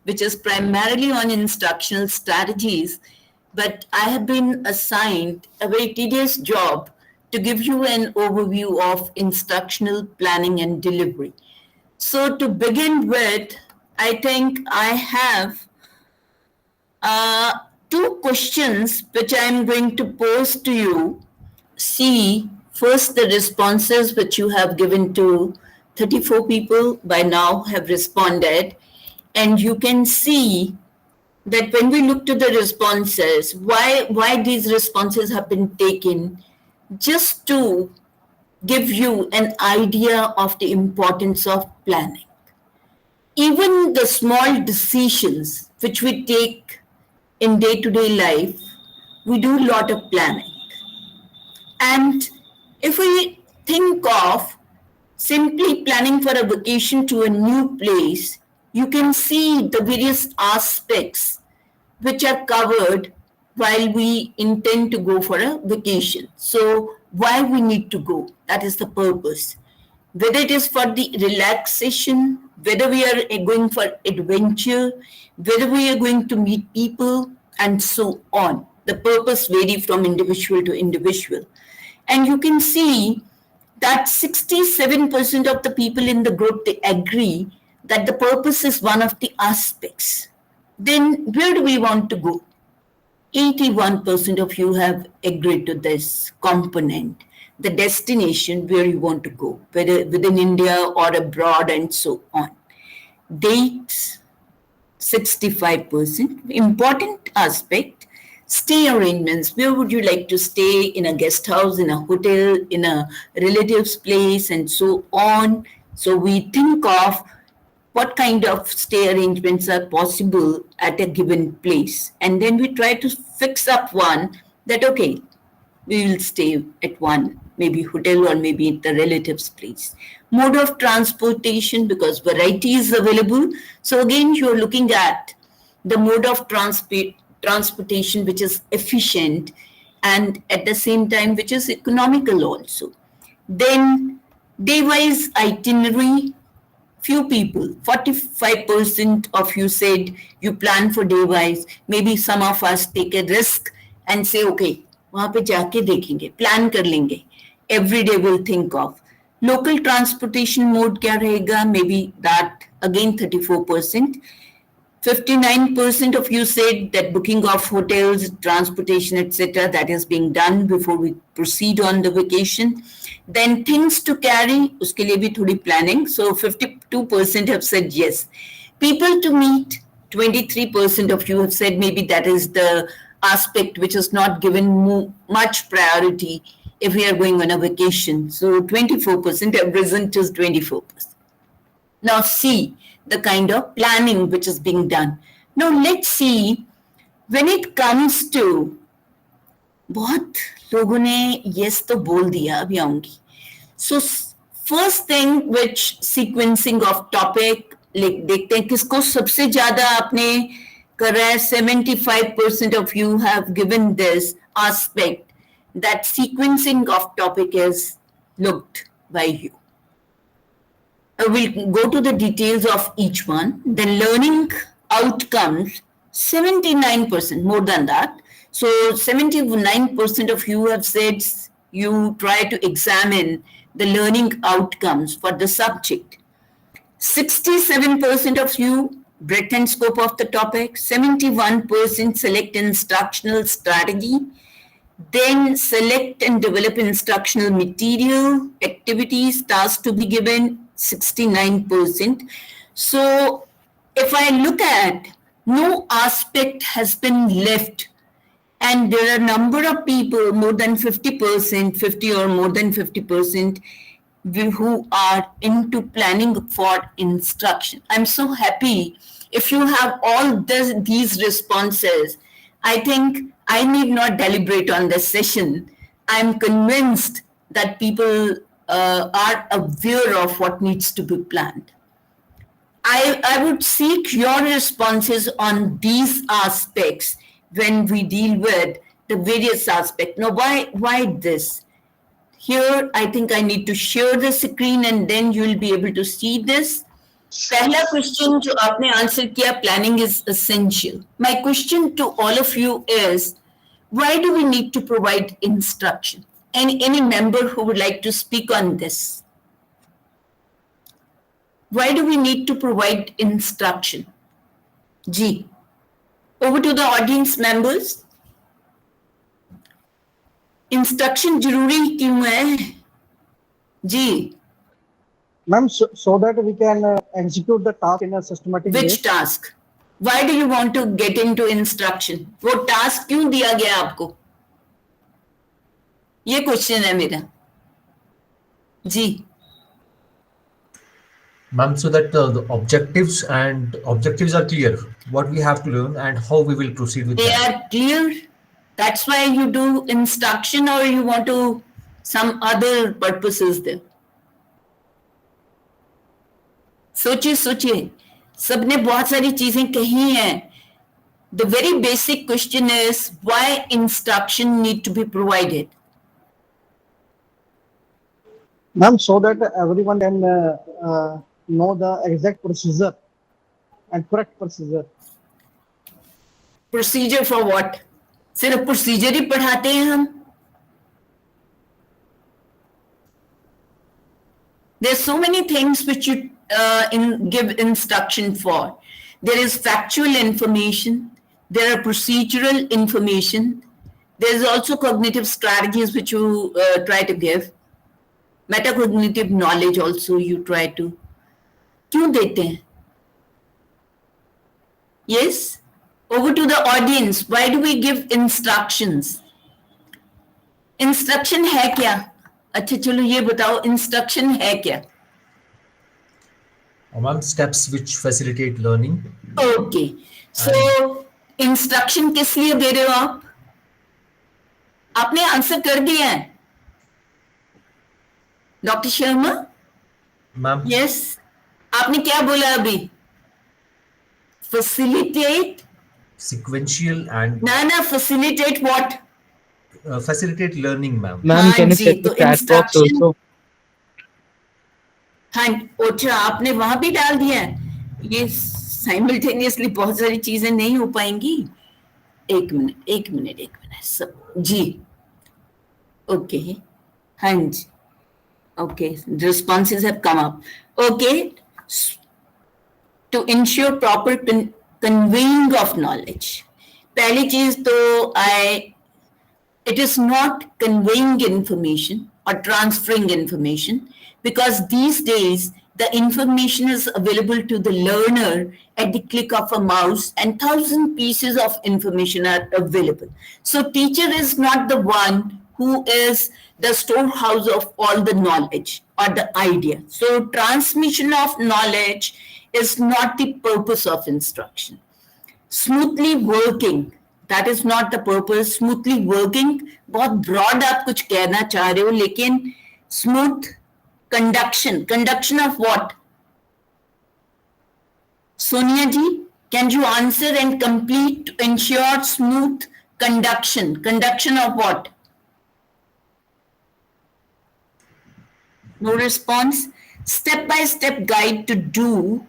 which is primarily on instructional strategies, but I have been assigned a very tedious job to give you an overview of instructional planning and delivery. So, to begin with, I think I have uh, two questions which I'm going to pose to you. See first the responses which you have given to 34 people by now have responded, and you can see that when we look to the responses, why these responses have been taken, just to give you an idea of the importance of planning. Even the small decisions which we take in day-to-day life, we do a lot of planning. And if we think of simply planning for a vacation to a new place, you can see the various aspects which are covered while we intend to go for a vacation. So, why we need to go? That is the purpose. Whether it is for the relaxation, whether we are going for adventure, whether we are going to meet people, and so on. The purpose varies from individual to individual. And you can see that 67% of the people in the group, they agree that the purpose is one of the aspects. Then where do we want to go? 81% of you have agreed to this component, the destination where you want to go, whether within India or abroad and so on. Dates, 65%. Important aspect, stay arrangements. Where would you like to stay? In a guest house, in a hotel, in a relative's place, and so on. So we think of what kind of stay arrangements are possible at a given place. And then we try to fix up one that, okay, we will stay at one, maybe hotel or maybe at the relative's place. Mode of transportation, because variety is available. So again, you're looking at the mode of transportation which is efficient and at the same time which is economical also. Then day-wise itinerary, few people, 45% of you said you plan for day-wise. Maybe some of us take a risk and say, okay, वहाँ पे जाके देखेंगे, plan कर लेंगे. Every day we'll think of. Local transportation mode क्या रहेगा? Maybe that, again 34%. 59% of you said that booking of hotels, transportation, etc., that is being done before we proceed on the vacation. Then things to carry, uske liye bhi thodi planning. So 52% have said yes. People to meet, 23% of you have said maybe that is the aspect which is not given much priority if we are going on a vacation. So 24% have risen to 24%. Now see the kind of planning which is being done. Now let's see, when it comes to, बहुत लोगों ने yes तो बोल दिया, अभी आऊंगी. So first thing which sequencing of topic, देखते हैं किसको सबसे ज़्यादा आपने कर रहा है. 75% of you have given this aspect that sequencing of topic is looked by you. We'll go to the details of each one. Then learning outcomes, 79%, more than that. So 79% of you have said you try to examine the learning outcomes for the subject. 67% of you breadth and scope of the topic. 71% select instructional strategy. Then select and develop instructional material, activities, tasks to be given, 69%. So if I look at, no aspect has been left, and there are a number of people, more than 50%, 50 or more than 50%, who are into planning for instruction. I'm so happy. If you have all these responses, I think I need not deliberate on this session. I'm convinced that people are aware of what needs to be planned. I would seek your responses on these aspects when we deal with the various aspects. Now, why this? Here, I think I need to share the screen and then you'll be able to see this. पहला question जो आपने answer किया, planning is essential. My question to all of you is, why do we need to provide instruction? Any member who would like to speak on this? Why do we need to provide instruction? G. Over to the audience members. Instruction जरूरी क्यों है? जी. Ma'am, so that we can execute the task in a systematic way. Which task? Why do you want to get into instruction? वो task क्यों दिया गया आपको? ये question है मेरा. जी. Ma'am, so that the objectives are clear, what we have to learn and how we will proceed with They that. are clear. That's why you do instruction, or you want to some other purposes there. सोचिए सबने बहुत सारी चीजें कही हैं. The very basic question is, why instruction need to be provided? Ma'am, so that everyone can know the exact procedure and correct procedure. Procedure for what? सिर्फ procedure ही पढ़ाते हैं हम. There's so many things which you give instruction for. There is factual information. There are procedural information. There's also cognitive strategies which you try to give. Metacognitive knowledge also you try to. क्यों देते हैं? Yes? Over to the audience. Why do we give instructions? Instruction है क्या? अच्छा चलो ये बताओ, instruction है क्या? Ma'am, steps which facilitate learning. Okay. So, instruction किस लिए दे रहे हो आप? आपने आंसर कर दिया है? डॉक्टर शर्मा? Ma'am. Yes. आपने क्या बोला अभी? Facilitate? Sequential and... ना, facilitate what? Facilitate learning, ma'am. Ma'am, can you check the chat box also? हाँ, अच्छा आपने वहां भी डाल दिया है. ये साइमल्टेनियसली बहुत सारी चीजें नहीं हो पाएंगी. एक मिनट सब. जी. ओके. हाँ जी. Okay, responses have come up. Okay, to ensure proper conveying of knowledge. पहली चीज तो it is not conveying information or transferring information, because these days the information is available to the learner at the click of a mouse, and 1,000 pieces of information are available. So teacher is not the one who is the storehouse of all the knowledge or the idea. So transmission of knowledge is not the purpose of instruction. Smoothly working, that is not the purpose. Smoothly working, बहुत broad आप कुछ कहना चाह रहे हो, लेकिन smooth conduction of what? Sonia ji, can you answer and complete to ensure smooth conduction of what? No response. Step-by-step guide to do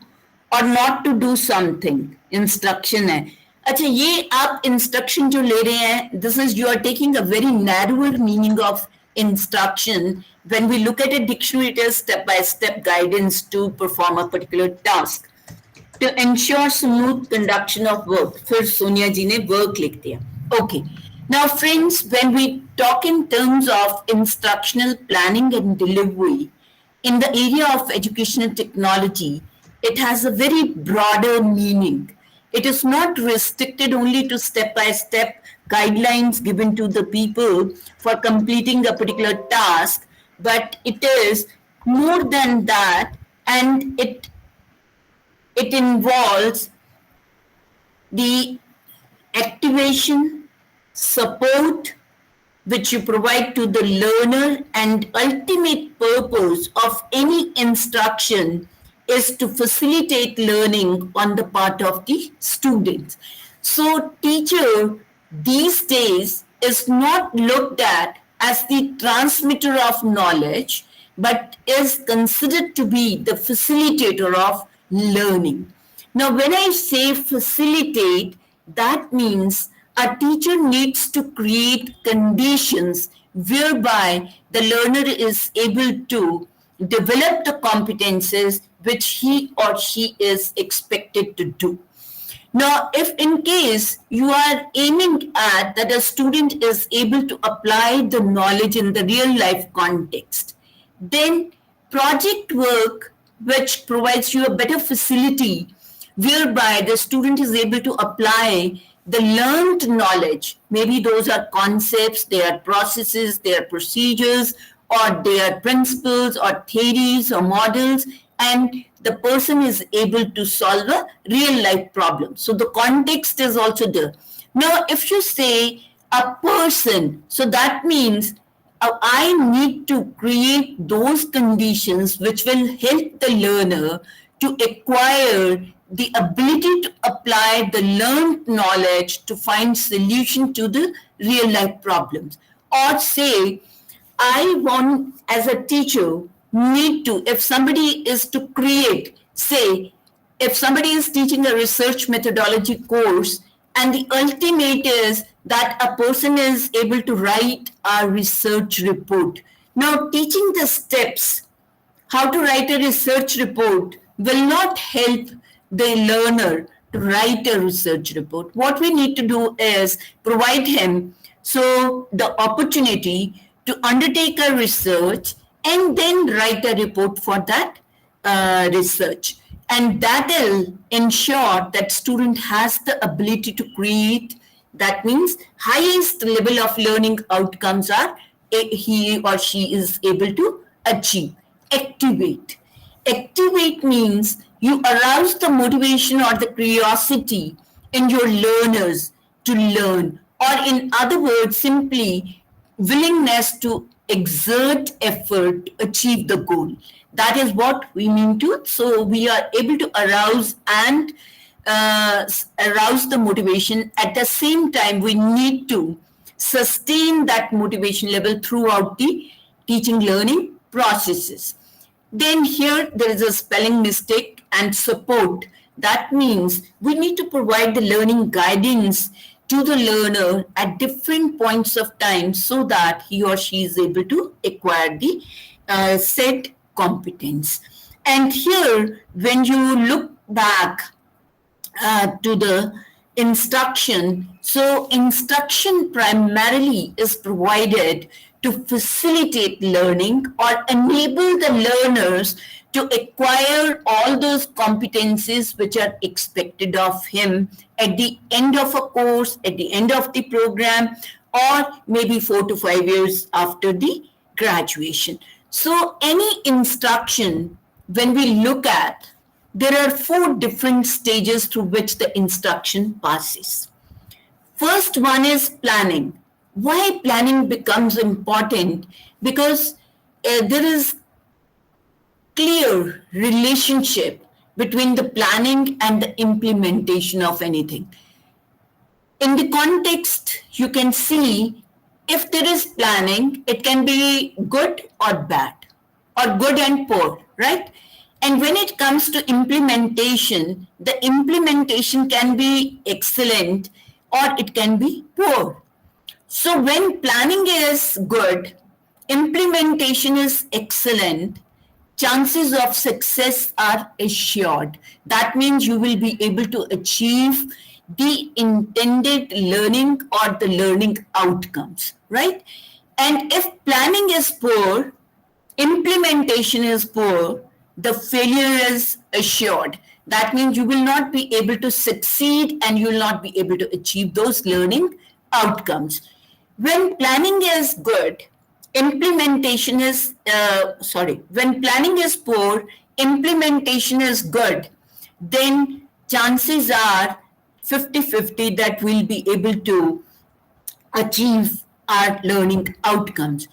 or not to do something. Instruction है. अच्छा ये आप instruction जो ले रहे हैं, this is you are taking a very narrower meaning of instruction. When we look at a dictionary, it is step-by-step guidance to perform a particular task. To ensure smooth conduction of work. फिर सोनिया जी ने work लिख दिया. Okay. Now, friends, when we talk in terms of instructional planning and delivery, in the area of educational technology, it has a very broader meaning. It is not restricted only to step-by-step guidelines given to the people for completing a particular task, but it is more than that, and it involves the activation, support which you provide to the learner, and ultimate purpose of any instruction is to facilitate learning on the part of the students. So teacher these days is not looked at as the transmitter of knowledge, but is considered to be the facilitator of learning. Now, when I say facilitate, that means a teacher needs to create conditions whereby the learner is able to develop the competences which he or she is expected to do. Now, if in case you are aiming at that a student is able to apply the knowledge in the real life context, then project work, which provides you a better facility whereby the student is able to apply the learned knowledge. Maybe those are concepts, they are processes, they are procedures, or they are principles or theories or models, and the person is able to solve a real life problem. So the context is also there. Now, if you say a person, so that means I need to create those conditions which will help the learner to acquire the ability to apply the learned knowledge to find solution to the real life problems. Or say, I want, as a teacher, need to, if somebody is to create, say, if somebody is teaching a research methodology course, and the ultimate is that a person is able to write a research report. Now, teaching the steps, how to write a research report, will not help the learner to write a research report. What we need to do is provide him so the opportunity to undertake a research and then write a report for that research. And that will ensure that student has the ability to create. That means highest level of learning outcomes are he or she is able to achieve. Activate. Activate means you arouse the motivation or the curiosity in your learners to learn, or in other words, simply willingness to exert effort to achieve the goal. That is what we mean to. So we are able to arouse and arouse the motivation. At the same time, we need to sustain that motivation level throughout the teaching learning processes. Then here there is a spelling mistake and support. That means we need to provide the learning guidance to the learner at different points of time so that he or she is able to acquire the said competence. And here, when you look back to the instruction, so instruction primarily is provided to facilitate learning or enable the learners to acquire all those competencies which are expected of him at the end of a course, at the end of the program, or maybe 4 to 5 years after the graduation. So any instruction, when we look at, there are 4 different stages through which the instruction passes. First one is planning. Why planning becomes important? Because there is clear relationship between the planning and the implementation of anything. In the context, you can see if there is planning, it can be good or bad, or good and poor, right? And when it comes to implementation, the implementation can be excellent or it can be poor. So when planning is good, implementation is excellent, chances of success are assured. That means you will be able to achieve the intended learning or the learning outcomes, right? And if planning is poor, implementation is poor, the failure is assured. That means you will not be able to succeed and you will not be able to achieve those learning outcomes. When planning is good, implementation is, when planning is poor, implementation is good, then chances are 50-50 that we'll be able to achieve our learning outcomes.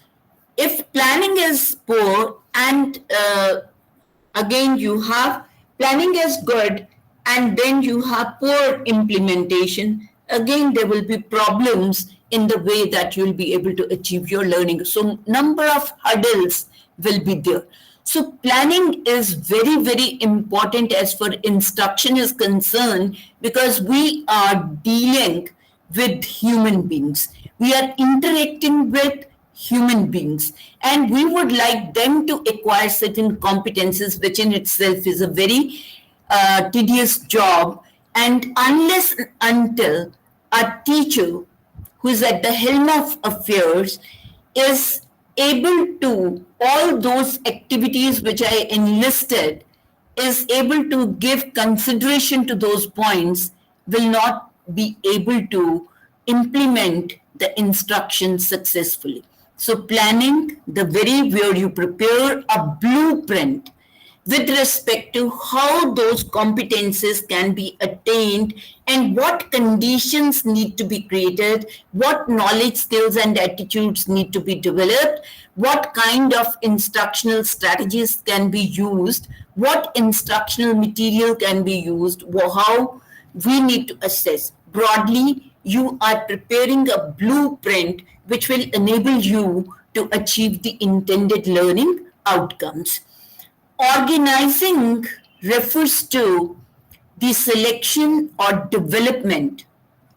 If planning is poor and again you have planning is good and then you have poor implementation, again there will be problems in the way that you'll be able to achieve your learning. So number of hurdles will be there. So planning is very, very important as far instruction is concerned, because we are dealing with human beings. We are interacting with human beings, and we would like them to acquire certain competences, which in itself is a very tedious job. And unless until a teacher who is at the helm of affairs is able to all those activities which I enlisted, is able to give consideration to those points, will not be able to implement the instructions successfully. So planning, the very where you prepare a blueprint with respect to how those competences can be attained and what conditions need to be created, what knowledge, skills, and attitudes need to be developed, what kind of instructional strategies can be used, what instructional material can be used, how we need to assess. Broadly, you are preparing a blueprint which will enable you to achieve the intended learning outcomes. Organizing refers to the selection or development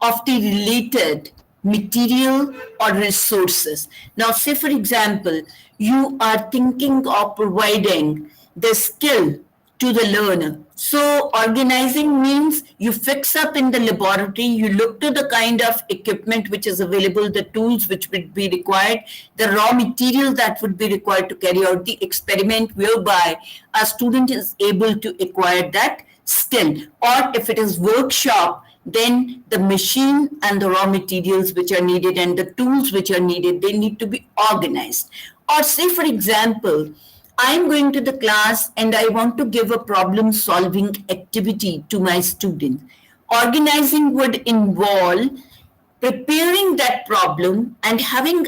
of the related material or resources. Now, say for example, you are thinking of providing the skill to the learner. So organizing means you fix up in the laboratory, you look to the kind of equipment which is available, the tools which would be required, the raw material that would be required to carry out the experiment, whereby a student is able to acquire that skill. Or if it is workshop, then the machine and the raw materials which are needed and the tools which are needed, they need to be organized. Or say for example, I'm going to the class and I want to give a problem solving activity to my student. Organizing would involve preparing that problem and having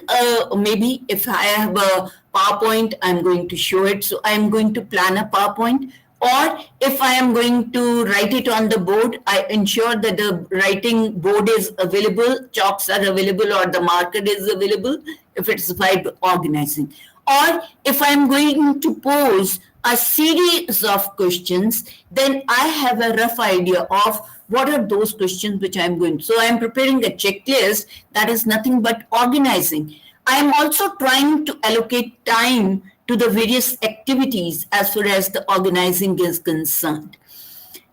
maybe if I have a PowerPoint, I'm going to show it. So I'm going to plan a PowerPoint. Or if I am going to write it on the board, I ensure that the writing board is available, chalks are available, or the marker is available if it's by organizing. Or if I'm going to pose a series of questions, then I have a rough idea of what are those questions which I'm going to. So I'm preparing a checklist that is nothing but organizing. I am also trying to allocate time to the various activities as far as the organizing is concerned.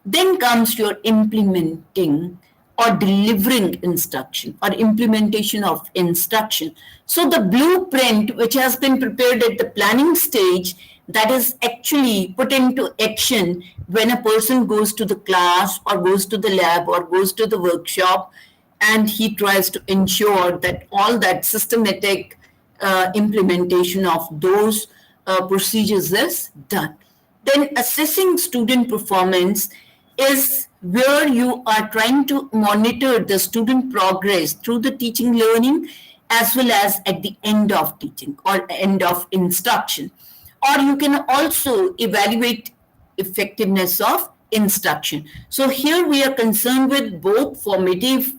Then comes your implementing or delivering instruction or implementation of instruction. So the blueprint which has been prepared at the planning stage, that is actually put into action when a person goes to the class or goes to the lab or goes to the workshop, and he tries to ensure that all that systematic implementation of those procedures is done. Then assessing student performance is where you are trying to monitor the student progress through the teaching learning as well as at the end of teaching or end of instruction. Or you can also evaluate effectiveness of instruction. So here we are concerned with both formative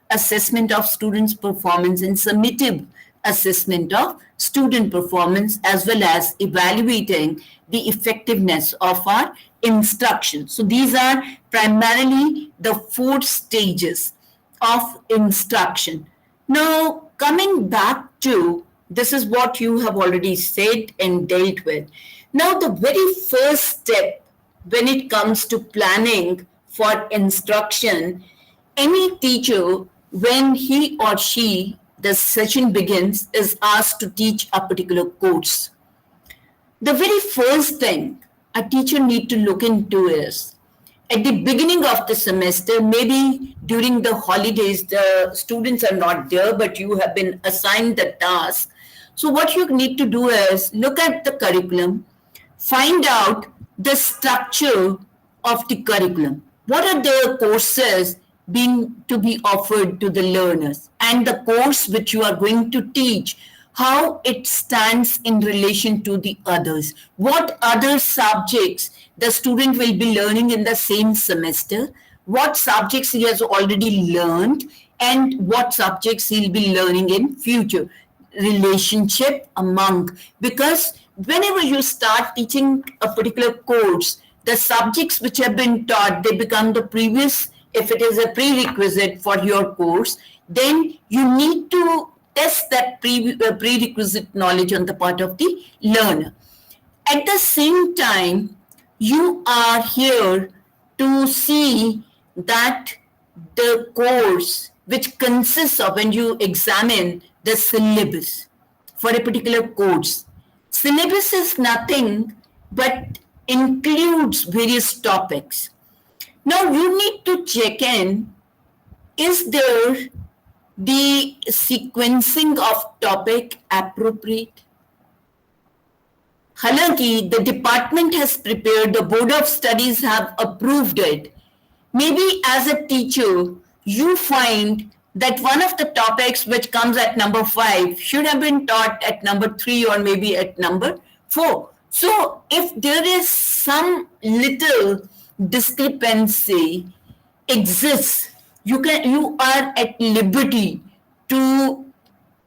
assessment of students' performance and summative assessment of student performance, as well as evaluating the effectiveness of our instruction. So these are primarily the 4 stages of instruction. Now, coming back to this is what you have already said and dealt with. Now, the very first step when it comes to planning for instruction, any teacher, when he or she, the session begins, is asked to teach a particular course. The very first thing a teacher needs to look into is, at the beginning of the semester, maybe during the holidays, the students are not there, but you have been assigned the task. So what you need to do is look at the curriculum, find out the structure of the curriculum. What are the courses being to be offered to the learners, and the course which you are going to teach, how it stands in relation to the others. What other subjects the student will be learning in the same semester, what subjects he has already learned, and what subjects he'll be learning in future. Relationship among, because whenever you start teaching a particular course, the subjects which have been taught, they become the previous, if it is a prerequisite for your course, then you need to test that prerequisite knowledge on the part of the learner. At the same time, you are here to see that the course which consists of, when you examine the syllabus for a particular course, syllabus is nothing but includes various topics. Now you need to check in, is there the sequencing of topic appropriate? Halanki, the department has prepared, the Board of Studies have approved it. Maybe as a teacher, you find that one of the topics which comes at number 5 should have been taught at number 3 or maybe at number 4. So if there is some little discrepancy exists, you are at liberty to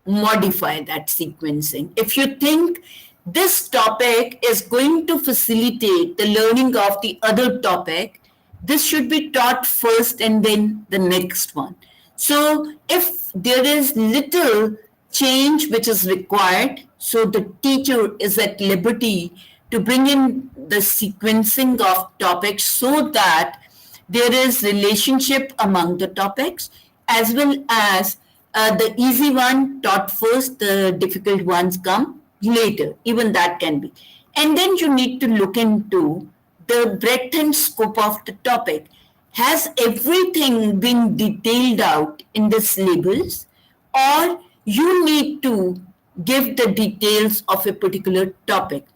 modify that sequencing. If you think this topic is going to facilitate the learning of the other topic, this should be taught first and then the next one. So if there is little change which is required, so the teacher is at liberty to bring in the sequencing of topics so that there is relationship among the topics, as well as the easy one taught first, the difficult ones come later. Even that can be. And then you need to look into the breadth and scope of the topic. Has everything been detailed out in the syllabus, or you need to give the details of a particular topic?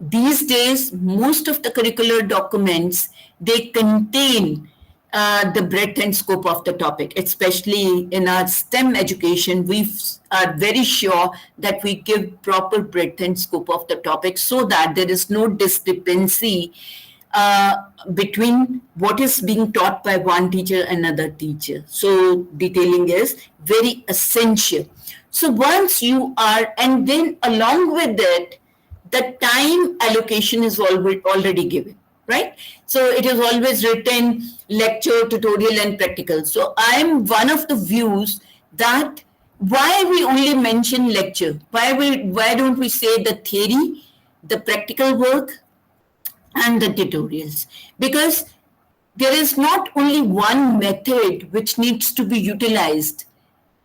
These days, most of the curricular documents, they contain the breadth and scope of the topic, especially in our STEM education. We are very sure that we give proper breadth and scope of the topic so that there is no discrepancy between what is being taught by one teacher and another teacher. So detailing is very essential. So once you are, and then along with it, the time allocation is already given, right? So it is always written lecture, tutorial, and practical. So I am one of the views that why we only mention lecture? Why don't we say the theory, the practical work, and the tutorials? Because there is not only one method which needs to be utilized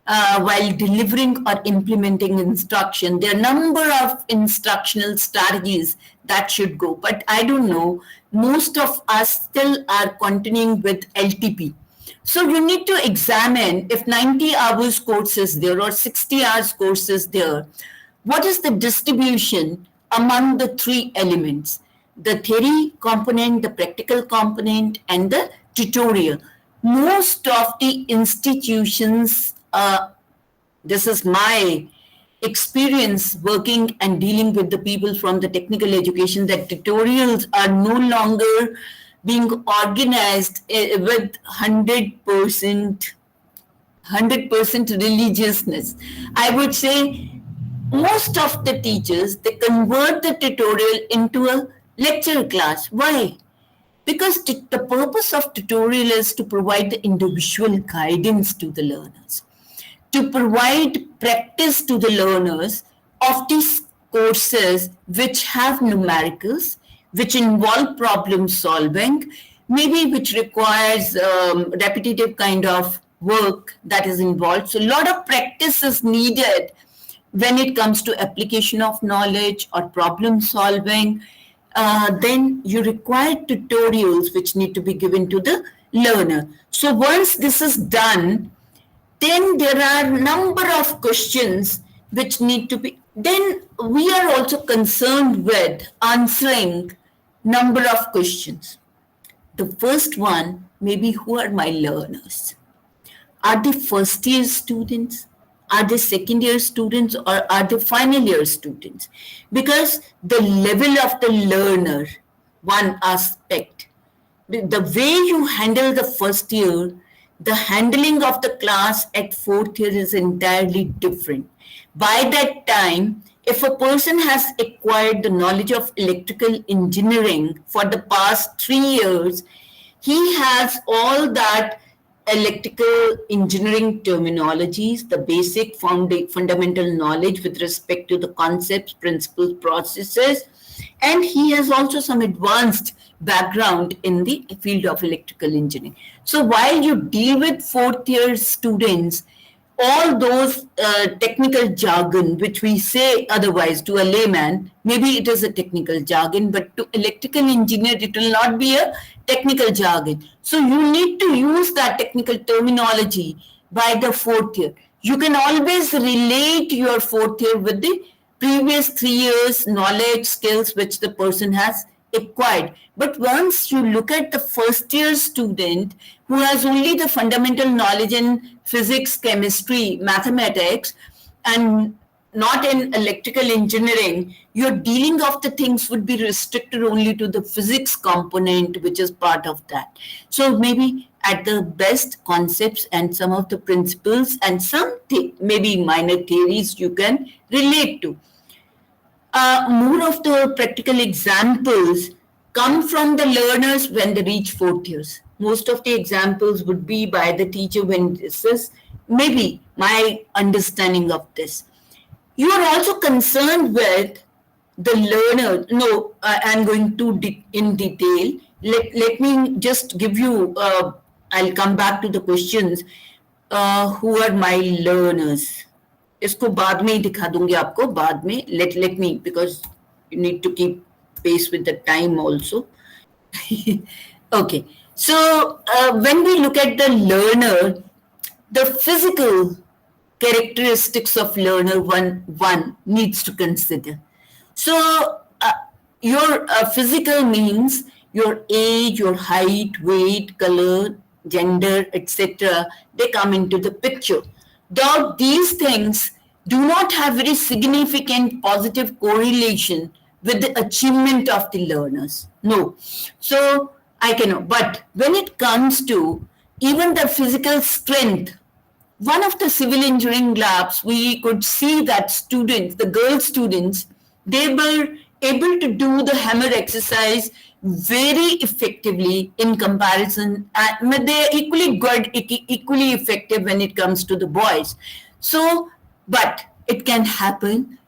while delivering or implementing instruction. There are a number of instructional strategies that should go, but I don't know, most of us still are continuing with LTP. So you need to examine if 90 hours course is there or 60 hours course is there, what is the distribution among the three elements: the theory component, the practical component, and the tutorial. Most of the institutions, this is my experience working and dealing with the people from the technical education, that tutorials are no longer being organized with 100% religiousness. I would say most of the teachers, they convert the tutorial into a lecture class. Why? Because the purpose of tutorial is to provide the individual guidance to the learners, to provide practice to the learners of these courses which have numericals, which involve problem solving, maybe which requires repetitive kind of work that is involved. So a lot of practice is needed when it comes to application of knowledge or problem solving. Then you require tutorials which need to be given to the learner. So once this is done, then there are a number of questions which need to be, then we are also concerned with answering number of questions. The first one may be, who are my learners? Are they first year students? Are they second year students, or are they final year students? Because the level of the learner, one aspect, the way you handle the first year, the handling of the class at fourth year is entirely different. By that time, if a person has acquired the knowledge of electrical engineering for the past 3 years, he has all that electrical engineering terminologies, the basic fundamental knowledge with respect to the concepts, principles, processes, and he has also some advanced background in the field of electrical engineering. So while you deal with fourth year students, all those technical jargon which we say otherwise to a layman, maybe it is a technical jargon, but to electrical engineer it will not be a technical jargon. So you need to use that technical terminology by the fourth year. You can always relate your fourth year with the previous 3 years knowledge, skills which the person has acquired. But once you look at the first year student who has only the fundamental knowledge in physics, chemistry, mathematics, and not in electrical engineering, your dealing of the things would be restricted only to the physics component, which is part of that. So maybe at the best concepts and some of the principles and some maybe minor theories you can relate to. More of the practical examples come from the learners when they reach fourth years. Most of the examples would be by the teacher when this is maybe my understanding of this. You are also concerned with the learner. No, I'm going too in detail. Let me just give you, I'll come back to the questions. Who are my learners? इसको बाद में ही दिखा दूंगी आपको बाद में. Let me, because you need to keep pace with the time also. Okay, so when we look at the learner, the physical characteristics of learner one needs to consider. So your physical means your age, your height, weight, color, gender, etc. They come into the picture. Though these things do not have very significant positive correlation with the achievement of the learners. No. So I cannot. But when it comes to even the physical strength, one of the civil engineering labs, we could see that students, the girl students, they were able to do the hammer exercise very effectively in comparison. They're equally good, equally effective when it comes to the boys. So, but it can happen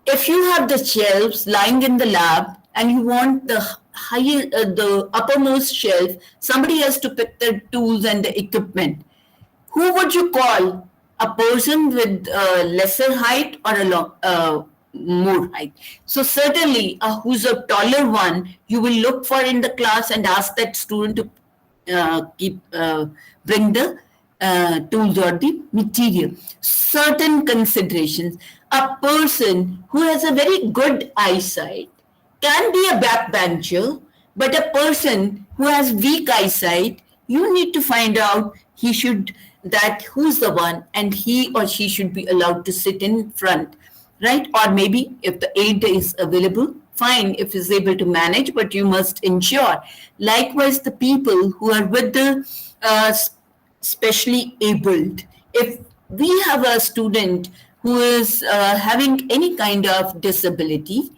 if you have the shelves lying in the lab and you want the the uppermost shelf, somebody has to pick the tools and the equipment. Who would you call? A person with lesser height or a more height? So certainly who's a taller one, you will look for in the class and ask that student to bring the tools or the material. Certain considerations. A person who has a very good eyesight can be a backbencher, but a person who has weak eyesight, you need to find out who's the one, and he or she should be allowed to sit in front, right? Or maybe if the aid is available, fine, if he's able to manage, but you must ensure. Likewise, the people who are with the specially abled, if we have a student who is having any kind of disability,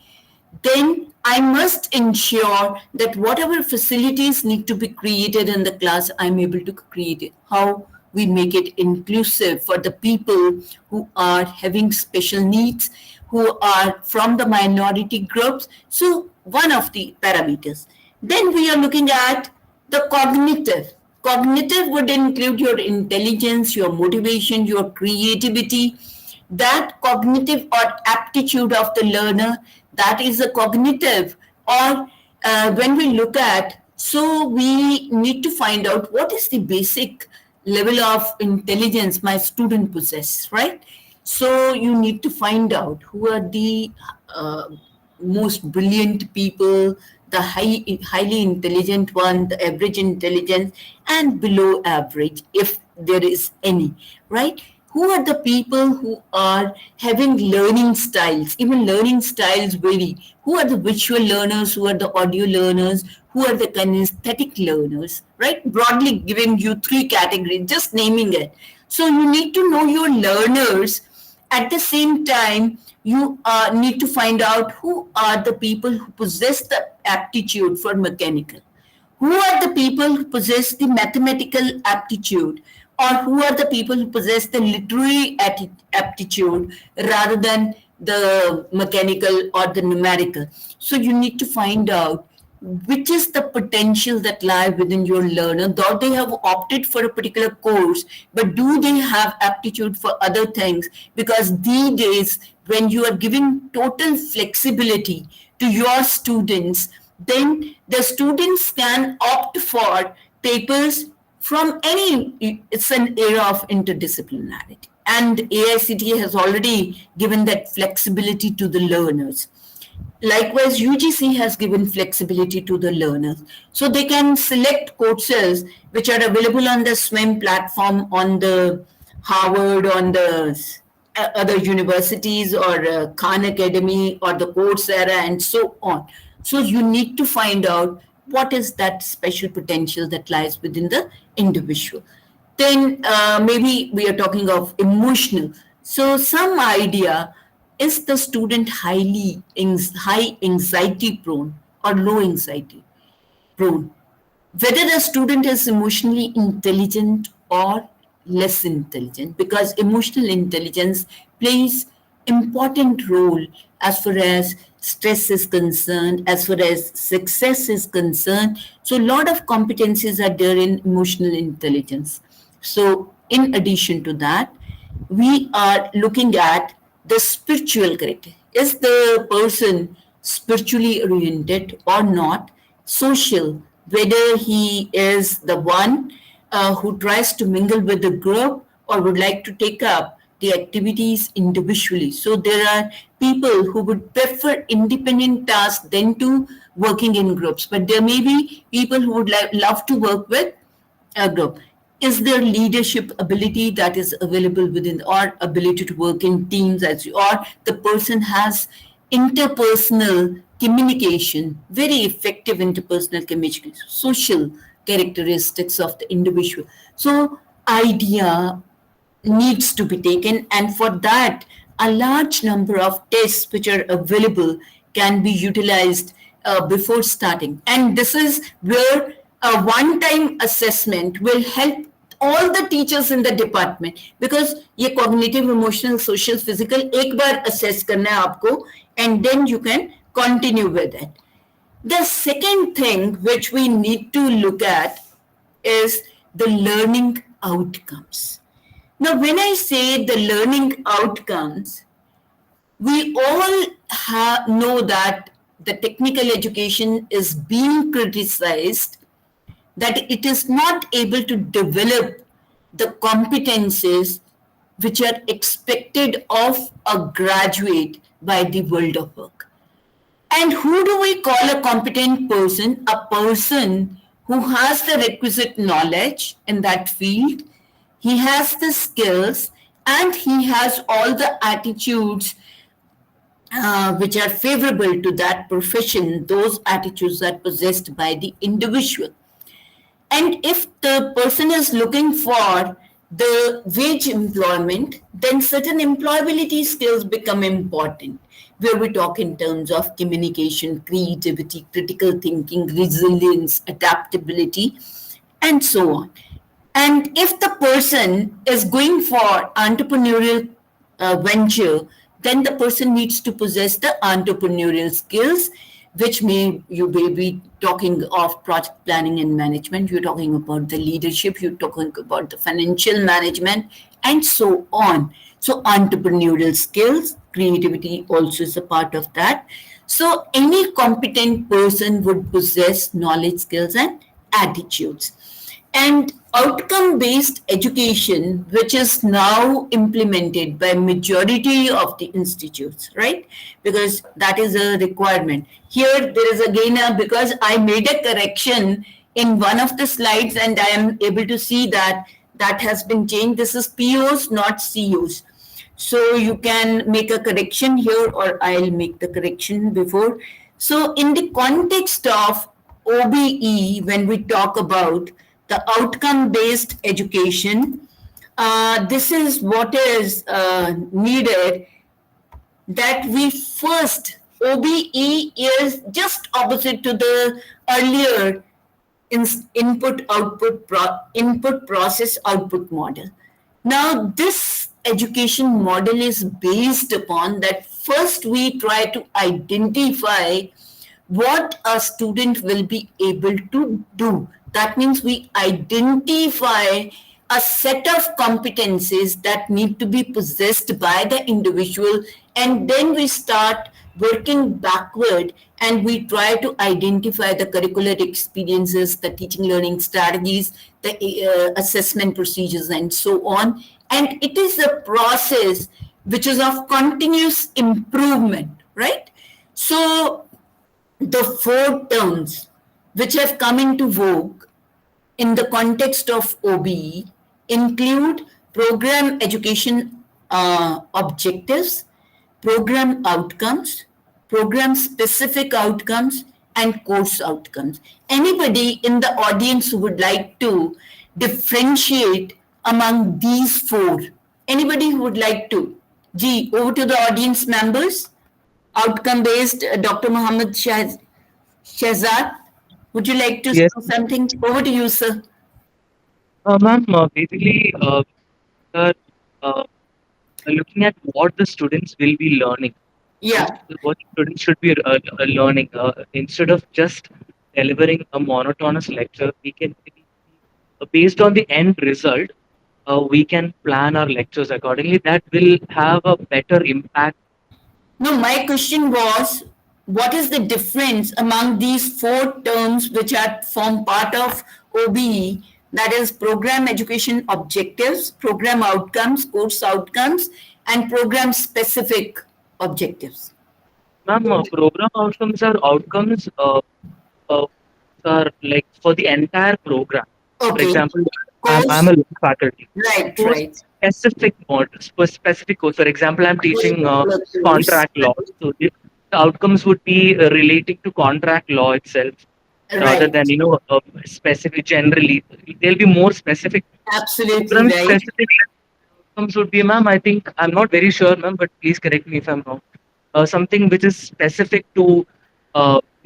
then I must ensure that whatever facilities need to be created in the class, I'm able to create it. How we make it inclusive for the people who are having special needs, who are from the minority groups. So one of the parameters. Then we are looking at the cognitive. Cognitive would include your intelligence, your motivation, your creativity. That cognitive or aptitude of the learner, that is a cognitive. Or when we look at, so we need to find out what is the basic level of intelligence my student possesses, right? So you need to find out who are the most brilliant people, the highly intelligent one, the average intelligence, and below average, if there is any, right? Who are the people who are having learning styles? Even learning styles vary. Who are the visual learners? Who are the audio learners? Who are the kinesthetic learners? Right? Broadly giving you 3 categories, just naming it. So you need to know your learners At the same time, you need to find out who are the people who possess the aptitude for mechanical, who are the people who possess the mathematical aptitude, or who are the people who possess the literary aptitude rather than the mechanical or the numerical. So you need to find out which is the potential that lie within your learner, though they have opted for a particular course, but do they have aptitude for other things? Because these days, when you are giving total flexibility to your students, then the students can opt for papers from any. It's an era of interdisciplinarity, and AICTE has already given that flexibility to the learners. Likewise, UGC has given flexibility to the learners. So they can select courses which are available on the SWIM platform, on the Harvard, on the other universities, or Khan Academy, or the Coursera, and so on. So you need to find out what is that special potential that lies within the individual. Then maybe we are talking of emotional. So some idea, is the student high anxiety prone or low anxiety prone? Whether the student is emotionally intelligent or less intelligent, because emotional intelligence plays important role as far as stress is concerned, as far as success is concerned. So a lot of competencies are there in emotional intelligence. So in addition to that, we are looking at the spiritual character. Is the person spiritually oriented or not? Social, whether he is the one who tries to mingle with the group or would like to take up the activities individually. So there are people who would prefer independent tasks than to working in groups, but there may be people who would love to work with a group. Is there leadership ability that is available within, or ability to work in teams, or the person has interpersonal communication, very effective interpersonal communication, social characteristics of the individual. So idea needs to be taken, and for that a large number of tests which are available can be utilized before starting. And this is where a one-time assessment will help all the teachers in the department, because ये cognitive, emotional, social, physical एक बार assess करना है आपको, and then you can continue with it. The second thing which we need to look at is the learning outcomes. Now, when I say the learning outcomes, we all know that the technical education is being criticized, that it is not able to develop the competencies which are expected of a graduate by the world of work. And who do we call a competent person? A person who has the requisite knowledge in that field, he has the skills, and he has all the attitudes which are favorable to that profession. Those attitudes are possessed by the individual. And if the person is looking for the wage employment, then certain employability skills become important, where we talk in terms of communication, creativity, critical thinking, resilience, adaptability, and so on. And if the person is going for entrepreneurial venture, then the person needs to possess the entrepreneurial skills, which you may be talking of project planning and management, you're talking about the leadership, you're talking about the financial management, and so on. So entrepreneurial skills, creativity also is a part of that. So any competent person would possess knowledge, skills, and attitudes. And outcome-based education, which is now implemented by majority of the institutes, right? Because that is a requirement. Here, there is again because I made a correction in one of the slides, and I am able to see that that has been changed. This is POs, not COs. So you can make a correction here, or I'll make the correction before. So in the context of OBE, when we talk about the outcome-based education, this is what is needed, that we first, OBE is just opposite to the earlier input process output model. Now this education model is based upon that first we try to identify what a student will be able to do. That means we identify a set of competencies that need to be possessed by the individual, and then we start working backward and we try to identify the curricular experiences, the teaching learning strategies, the assessment procedures, and so on. And it is a process which is of continuous improvement, right? So the 4 terms which have come into vogue in the context of OBE include program education objectives, program outcomes, program specific outcomes, and course outcomes. Anybody in the audience who would like to differentiate among these 4? Anybody who would like to? Ji, over to the audience members. Outcome based, Dr. Muhammad Shahzad, would you like to Yes. say something? Over to you, sir. Ma'am, basically, we are looking at what the students will be learning. Yeah, What students should be learning. Instead of just delivering a monotonous lecture, we can, based on the end result, we can plan our lectures accordingly. That will have a better impact. no, my question was, what is the difference among these 4 terms which are form part of OBE, that is program education objectives, program outcomes, course outcomes, and program specific objectives? Ma'am, program outcomes are like for the entire program. For Okay, example, course, I'm a law faculty. right, Course right. specific modules, for specific course. For example, I'm teaching contract law. So the outcomes would be relating to contract law itself, rather Right, than specific generally. They'll be more specific. absolutely Program right. specific outcomes would be, ma'am. I think I'm not very sure, ma'am, but please correct me if I'm wrong. Something which is specific to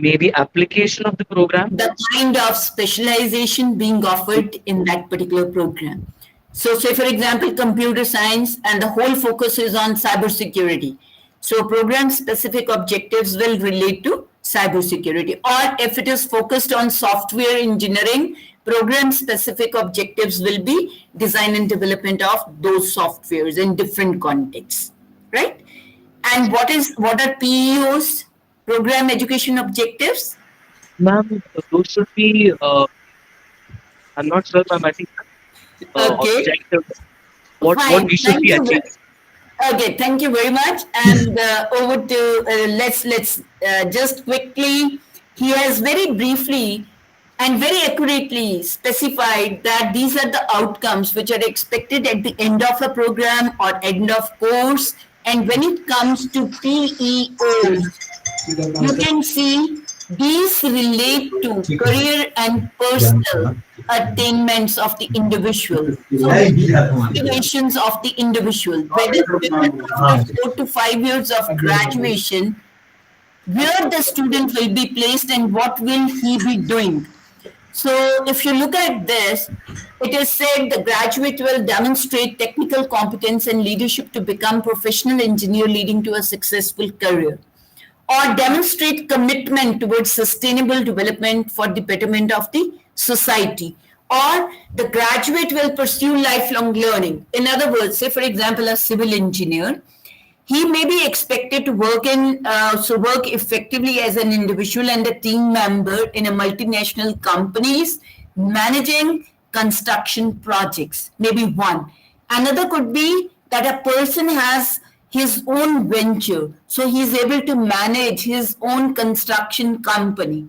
maybe application of the program. The kind of specialization being offered in that particular program. So, say for example, computer science, and the whole focus is on cybersecurity. So, program specific objectives will relate to cybersecurity. Or if it is focused on software engineering, program specific objectives will be design and development of those softwares in different contexts, right? And what are PEOs? Program education objectives? Ma'am, those should be, I'm not sure, ma'am. I think Okay, objectives, what fine. we should Thank be you. achieving. Okay, thank you very much. And over to let's just quickly. He has very briefly and very accurately specified that these are the outcomes which are expected at the end of a program or end of course. And when it comes to PEOs, you can see these relate to career and personal attainments of the individual. So, motivations of the individual, whether after 4 to 5 years of graduation, where the student will be placed and what will he be doing. So if you look at this, it is said the graduate will demonstrate technical competence and leadership to become professional engineer leading to a successful career, or demonstrate commitment towards sustainable development for the betterment of the society, or the graduate will pursue lifelong learning. In other words, say for example, a civil engineer, he may be expected to work effectively as an individual and a team member in a multinational companies managing construction projects, maybe one. Another could be that a person has his own venture, so he is able to manage his own construction company.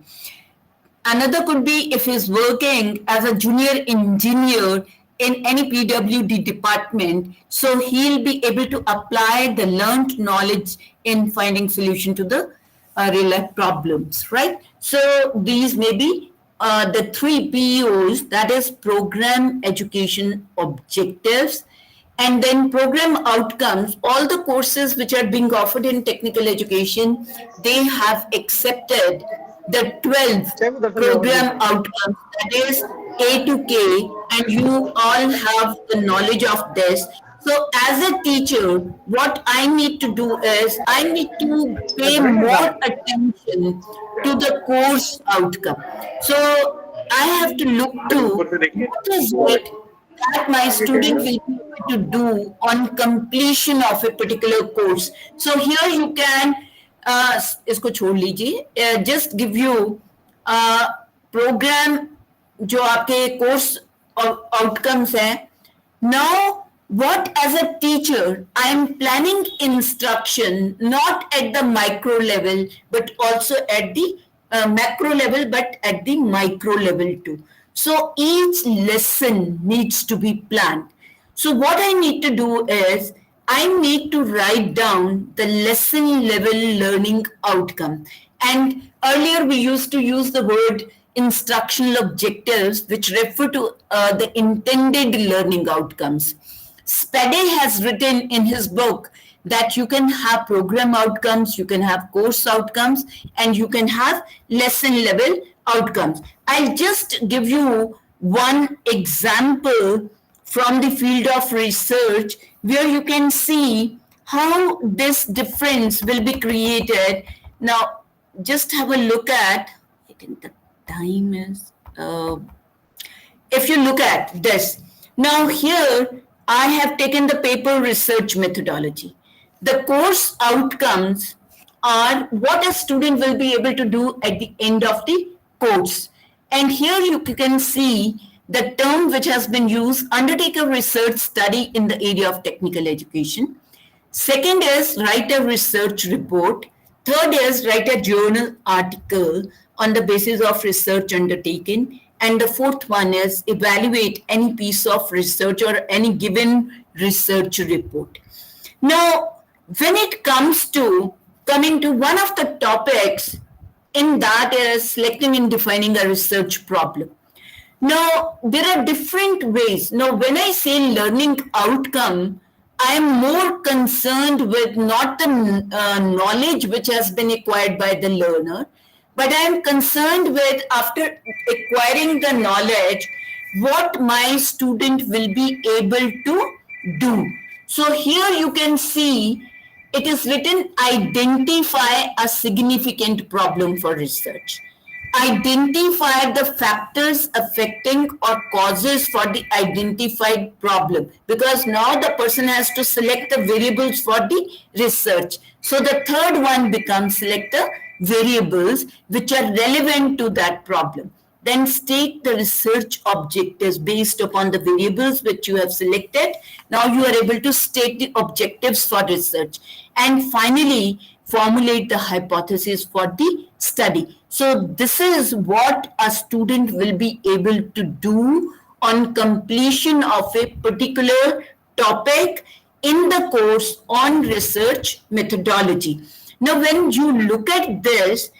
Another could be if he's working as a junior engineer in any PWD department, so he'll be able to apply the learned knowledge in finding solution to the real life problems, right? So these may be the 3 PEOs, that is program education objectives, And then program outcomes, all the courses which are being offered in technical education, they have accepted the 12 program outcomes, that is A to K, and you all have the knowledge of this. So as a teacher, what I need to do is I need to pay more attention to the course outcome. So I have to look to what is it that my student will be able to do on completion of a particular course. So here you can, इसको छोड़ लीजिए, just give you program जो आपके course outcomes हैं. Now, what as a teacher, I am planning instruction not at the micro level, but also at the macro level, but at the micro level too. So each lesson needs to be planned. So what I need to do is I need to write down the lesson level learning outcome. And earlier we used to use the word instructional objectives, which refer to the intended learning outcomes. Spade has written in his book that you can have program outcomes, you can have course outcomes, and you can have lesson level outcomes. I'll just give you one example from the field of research where you can see how this difference will be created. Now, just have a look at, I think the time is, if you look at this. Now here, I have taken the paper research methodology. The course outcomes are what a student will be able to do at the end of the course. And here you can see the term which has been used, undertake a research study in the area of technical education. Second is write a research report. Third is write a journal article on the basis of research undertaken. And the fourth one is evaluate any piece of research or any given research report. Now, when it comes to coming to one of the topics in that is selecting and defining a research problem. Now, there are different ways. Now, when I say learning outcome, I am more concerned with not the knowledge which has been acquired by the learner, but I am concerned with, after acquiring the knowledge, what my student will be able to do. So here you can see it is written, identify a significant problem for research. Identify the factors affecting or causes for the identified problem, because now the person has to select the variables for the research. So the third one becomes select the variables which are relevant to that problem. Then state the research objectives based upon the variables which you have selected. Now you are able to state the objectives for research. And finally, formulate the hypothesis for the study. So this is what a student will be able to do on completion of a particular topic in the course on research methodology. Now, when you look at this,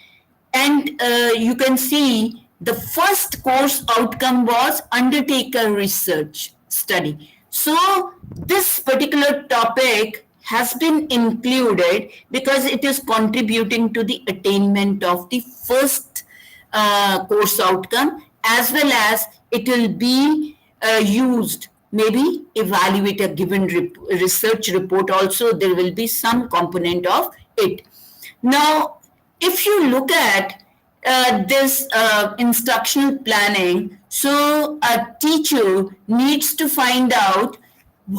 and you can see the first course outcome was undertake a research study. So this particular topic has been included because it is contributing to the attainment of the first course outcome, as well as it will be used, maybe evaluate a given research report also, there will be some component of it. Now, if you look at this instructional planning, so a teacher needs to find out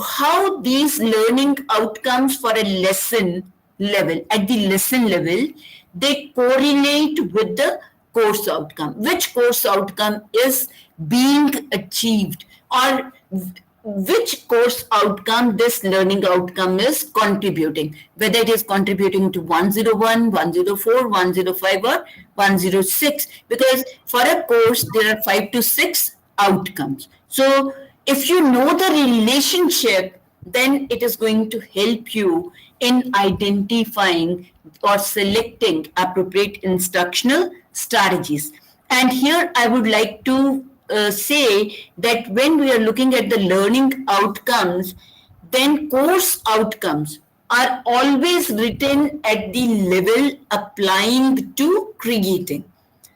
how these learning outcomes for a lesson level, at the lesson level, they correlate with the course outcome. Which course outcome is being achieved, or which course outcome this learning outcome is contributing, whether it is contributing to 101, 104, 105 or 106, because for a course there are 5 to 6 outcomes. So if you know the relationship, then it is going to help you in identifying or selecting appropriate instructional strategies. And here I would like to say that when we are looking at the learning outcomes, then course outcomes are always written at the level applying to creating.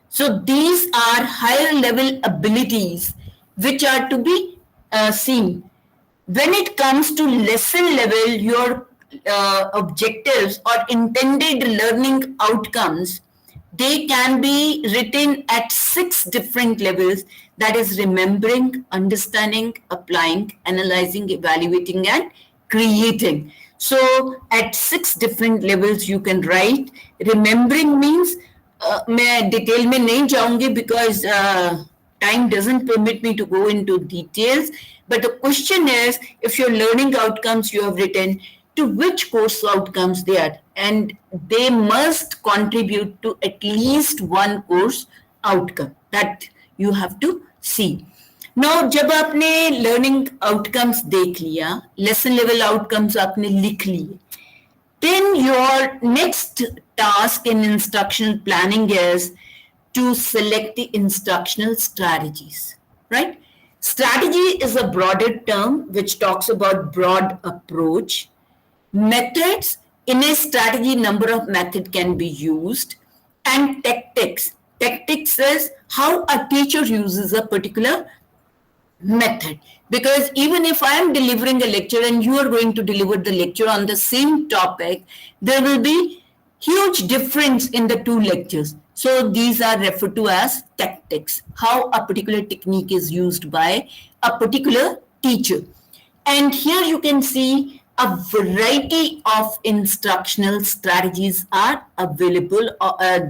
So these are higher level abilities which are to be seen. When it comes to lesson level, your objectives or intended learning outcomes, they can be written at 6 different levels, that is remembering, understanding, applying, analyzing, evaluating, and creating. So at 6 different levels you can write. Remembering means मैं detail में नहीं जाऊंगी because time doesn't permit me to go into details, but the question is, if your learning outcomes you have written, to which course outcomes they are, and they must contribute to at least one course outcome that you have to see. Now जब आपने learning outcomes देख लिया, lesson level outcomes आपने लिख लिए, then your next task in instructional planning is to select the instructional strategies, right? Strategy is a broader term which talks about broad approach. Methods, in a strategy, number of methods can be used. And tactics. Tactics is how a teacher uses a particular method, because even if I am delivering a lecture and you are going to deliver the lecture on the same topic, there will be huge difference in the two lectures. So these are referred to as tactics, how a particular technique is used by a particular teacher. And here you can see a variety of instructional strategies are available.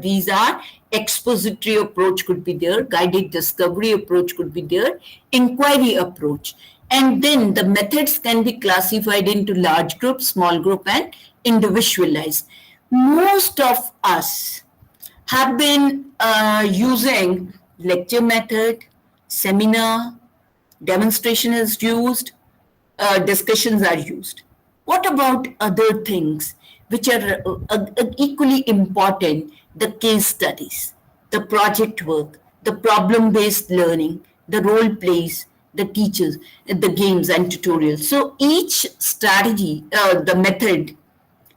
These are expository approach could be there, guided discovery approach could be there, inquiry approach. And then the methods can be classified into large group, small group, and individualized. Most of us have been using lecture method, seminar, demonstration is used, discussions are used. What about other things which are equally important? The case studies, the project work, the problem-based learning, the role plays, the teachers, the games and tutorials. So each strategy, the method,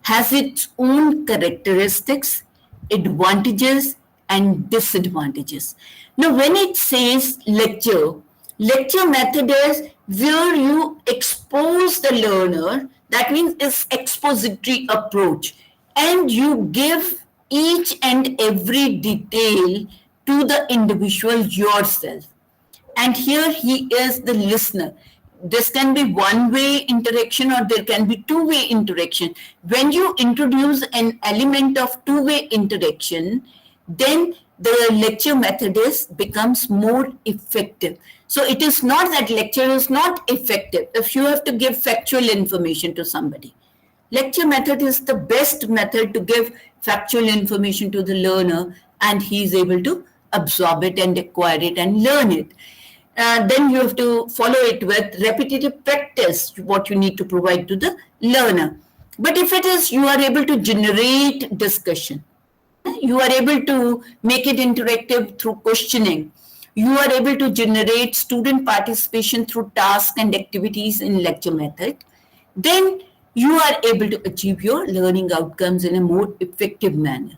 has its own characteristics, advantages and disadvantages. Now, when it says lecture method is where you expose the learner, that means it's expository approach, and you give each and every detail to the individual yourself. And here he is the listener. This can be one-way interaction or there can be two-way interaction. When you introduce an element of two-way interaction, then the lecture method becomes more effective. So it is not that lecture is not effective if you have to give factual information to somebody. Lecture method is the best method to give factual information to the learner, and he is able to absorb it and acquire it and learn it. Then you have to follow it with repetitive practice, what you need to provide to the learner. But if it is, you are able to generate discussion, you are able to make it interactive through questioning, you are able to generate student participation through tasks and activities in lecture method, then you are able to achieve your learning outcomes in a more effective manner.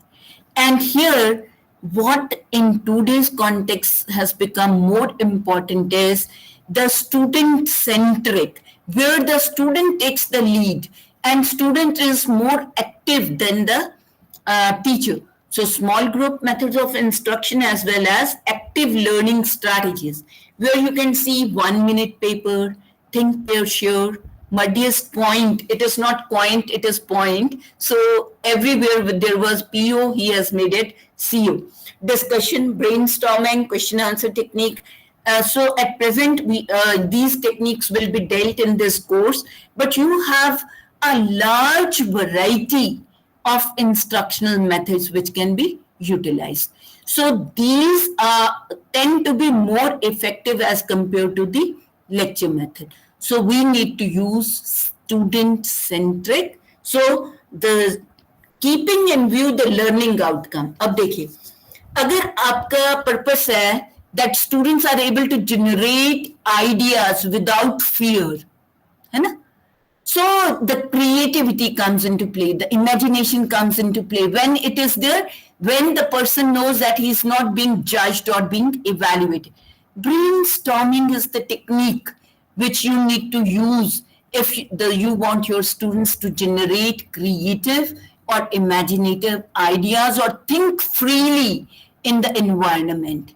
And here, what in today's context has become more important is the student-centric, where the student takes the lead and student is more active than the teacher. So small group methods of instruction as well as active learning strategies, where you can see 1 minute paper, think, pair, share, muddiest point. It is not point, it is point. So everywhere there was PO, he has made it CO. Discussion, brainstorming, question answer technique. So at present, these techniques will be dealt in this course, but you have a large variety of instructional methods which can be utilized. So these tend to be more effective as compared to the lecture method. So we need to use student-centric. So the keeping in view the learning outcome. अब देखिए, अगर आपका purpose है that students are able to generate ideas without fear, है ना? So the creativity comes into play, the imagination comes into play when it is there, when the person knows that he is not being judged or being evaluated. Brainstorming is the technique which you need to use if you want your students to generate creative or imaginative ideas or think freely in the environment.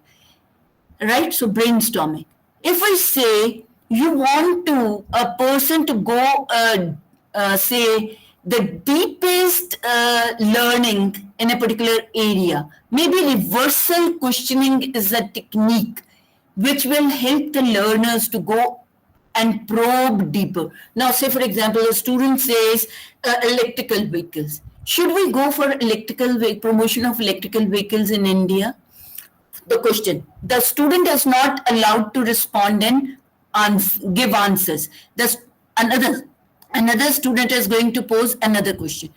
Right? So brainstorming. If I say you want a person to go, say, the deepest learning in a particular area, maybe reversal questioning is a technique which will help the learners to go and probe deeper. Now, say for example, a student says electrical vehicles. Should we go for promotion of electrical vehicles in India? The question. The student is not allowed to respond and give answers. Another student is going to pose another question.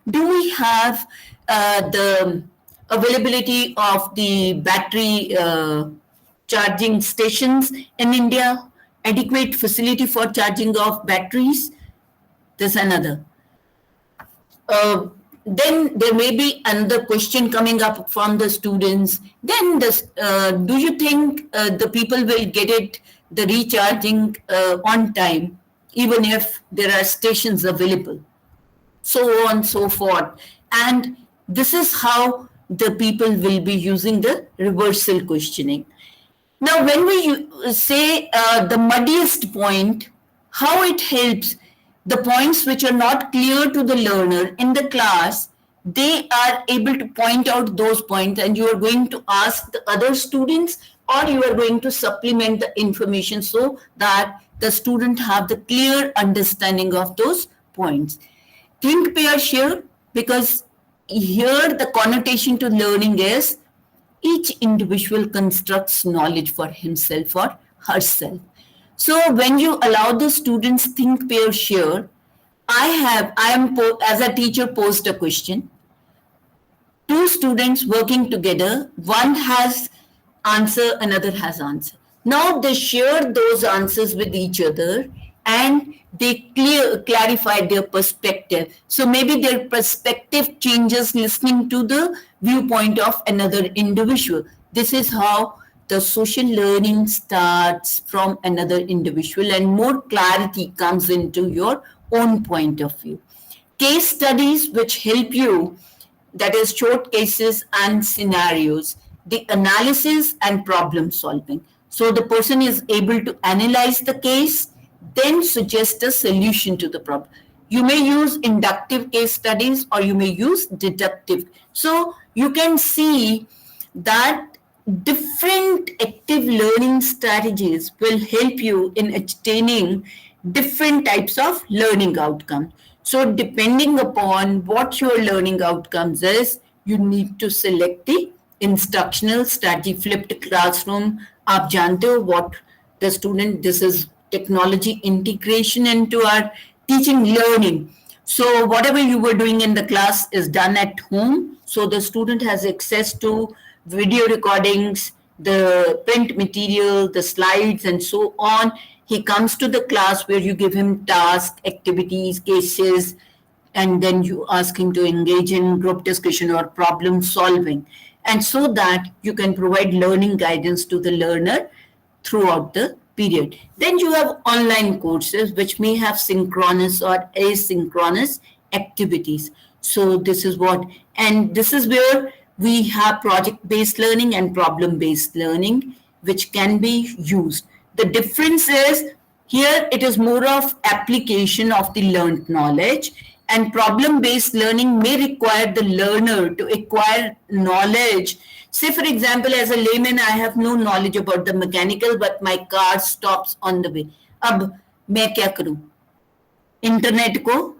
Do we have the availability of the battery charging stations in India? Adequate facility for charging of batteries? There's another. Then there may be another question coming up from the students. Then do you think the people will get it, the recharging on time, even if there are stations available? So on and so forth. And this is how the people will be using the reversal questioning. Now, when we say the muddiest point, how it helps, the points which are not clear to the learner in the class, they are able to point out those points, and you are going to ask the other students, or you are going to supplement the information so that the student have the clear understanding of those points. Think, pair, share, because here the connotation to learning is each individual constructs knowledge for himself or herself. So when you allow the students think, pair, share, I am as a teacher posed a question. Two students working together, one has answer, another has answer. Now they share those answers with each other and they clarify their perspective. So maybe their perspective changes listening to the viewpoint of another individual. This is how the social learning starts from another individual, and more clarity comes into your own point of view. Case studies which help you, that is short cases and scenarios, the analysis and problem solving. So the person is able to analyze the case, then suggest a solution to the problem. You may use inductive case studies or you may use deductive. So you can see that different active learning strategies will help you in attaining different types of learning outcomes. So depending upon what your learning outcomes is, you need to select the instructional strategy. Flipped classroom, aap jante ho what the student, this is technology integration into our teaching learning. So whatever you were doing in the class is done at home. So the student has access to video recordings, the print material, the slides, and so on. He comes to the class where you give him tasks, activities, cases, and then you ask him to engage in group discussion or problem solving. And so that you can provide learning guidance to the learner throughout the period. Then you have online courses which may have synchronous or asynchronous activities. So this is what, and this is where we have project-based learning and problem-based learning, which can be used. The difference is here it is more of application of the learned knowledge, and problem-based learning may require the learner to acquire knowledge. Say, for example, as a layman, I have no knowledge about the mechanical, but my car stops on the way. Ab मैं क्या करूं? Internet को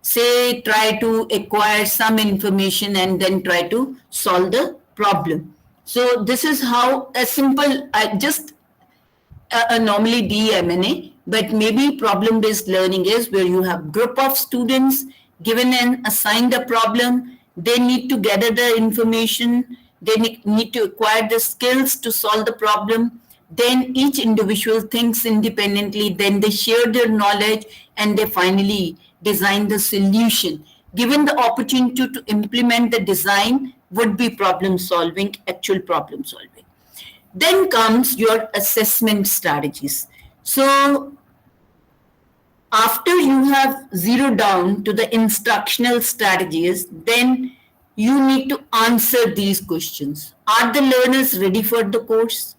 say try to acquire some information and then try to solve the problem. So this is how a simple, just normally DMNA, but maybe problem-based learning is where you have group of students given and assigned a problem. They need to gather the information. They need to acquire the skills to solve the problem. then each individual thinks independently, then they share their knowledge, and they finally design the solution. Given the opportunity to implement the design, would be problem solving, actual problem solving. Then comes your assessment strategies. So after you have zeroed down to the instructional strategies, then you need to answer these questions. Are the learners ready for the course?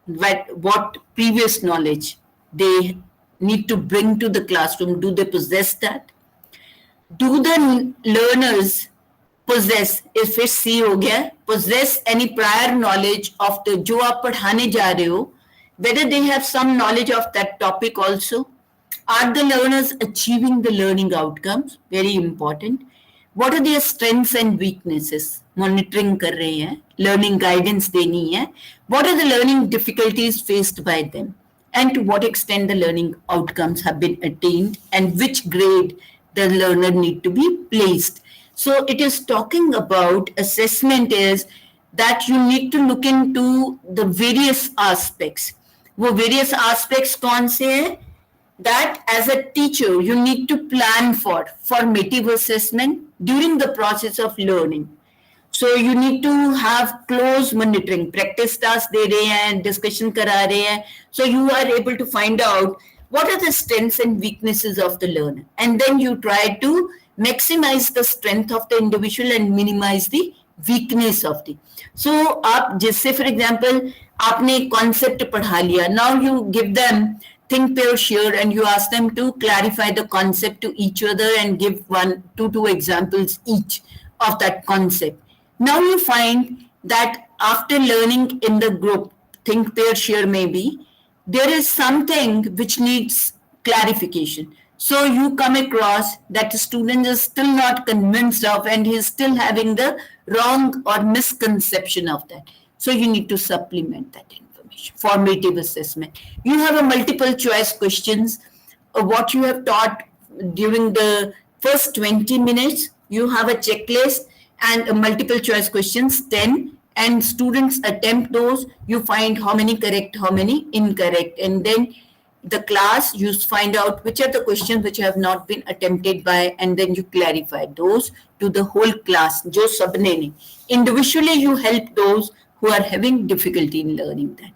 What previous knowledge they need to bring to the classroom? Do they possess that? Do the learners possess, if it's C हो गया, possess any prior knowledge of the जो आप पढ़ाने जा रहे हो, whether they have some knowledge of that topic also? Are the learners achieving the learning outcomes? Very important. What are their strengths and weaknesses? Monitoring कर रहे हैं, learning guidance देनी है. What are the learning difficulties faced by them? And to what extent the learning outcomes have been attained, and which grade the learner need to be placed. So it is talking about assessment is that you need to look into the various aspects. वो various aspects कौन से हैं? That as a teacher you need to plan for formative assessment during the process of learning. So you need to have close monitoring. Practice tasks दे रहे हैं, discussion करा रहे हैं. So you are able to find out what are the strengths and weaknesses of the learner, and then you try to maximize the strength of the individual and minimize the weakness of the. So आप जैसे for example आपने concept पढ़ा लिया, now you give them think, pair, share, and you ask them to clarify the concept to each other and give two examples each of that concept. Now you find that after learning in the group, think, pair, share maybe, there is something which needs clarification. So you come across that the student is still not convinced of, and he is still having the wrong or misconception of that. So you need to supplement that information. Formative assessment. You have a multiple choice questions. What you have taught during the first 20 minutes, you have a checklist and a multiple choice questions, 10, and students attempt those. You find how many correct, how many incorrect, and then the class, you find out which are the questions which have not been attempted by, and then you clarify those to the whole class. Jo sabne nahi. Individually, you help those who are having difficulty in learning that.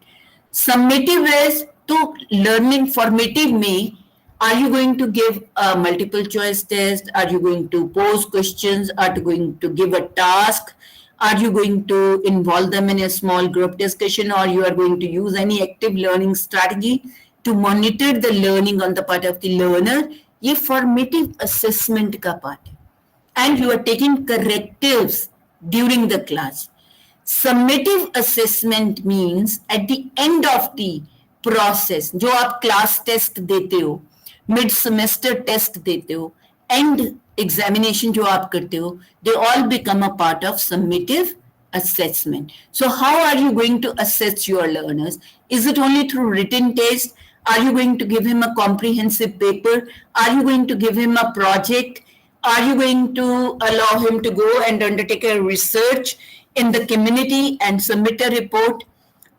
Summative is to learning. Formative me. Are you going to give a multiple choice test? Are you going to pose questions? Are you going to give a task? Are you going to involve them in a small group discussion, or you are going to use any active learning strategy to monitor the learning on the part of the learner? ये formative assessment का part है. And you are taking correctives during the class. Summative assessment means at the end of the process, जो आप class test देते हो, mid semester test देते हो, end examination जो आप करते हो, they all become a part of summative assessment. So how are you going to assess your learners? Is it only through written test? Are you going to give him a comprehensive paper? Are you going to give him a project? Are you going to allow him to go and undertake a research in the community and submit a report?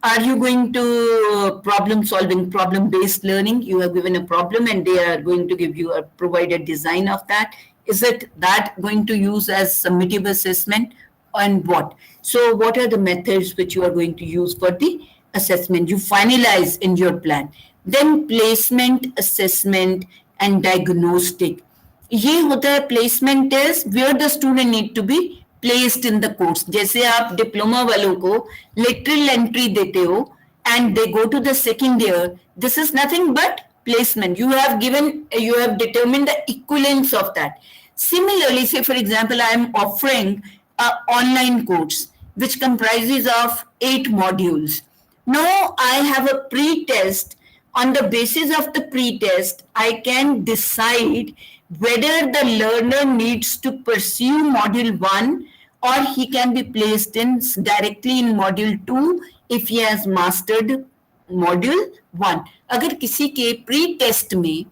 Are you going to problem solving, problem based learning? You have given a problem and they are going to give you a provided design of that. Is it that going to use as summative assessment, and what? So what are the methods which you are going to use for the assessment? You finalize in your plan. Then placement, assessment, and diagnostic. ये होता है placement is where the student need to be placed in the course. जैसे आप diploma वालों को lateral entry देते हो and they go to the second year, this is nothing but placement. You have determined the equivalence of that. Similarly, say for example, I am offering an online course which comprises of 8 modules. Now I have a pre-test. On the basis of the pre-test, I can decide whether the learner needs to pursue module 1 or he can be placed in directly in module 2 if he has mastered module 1. अगर किसी के pre-test में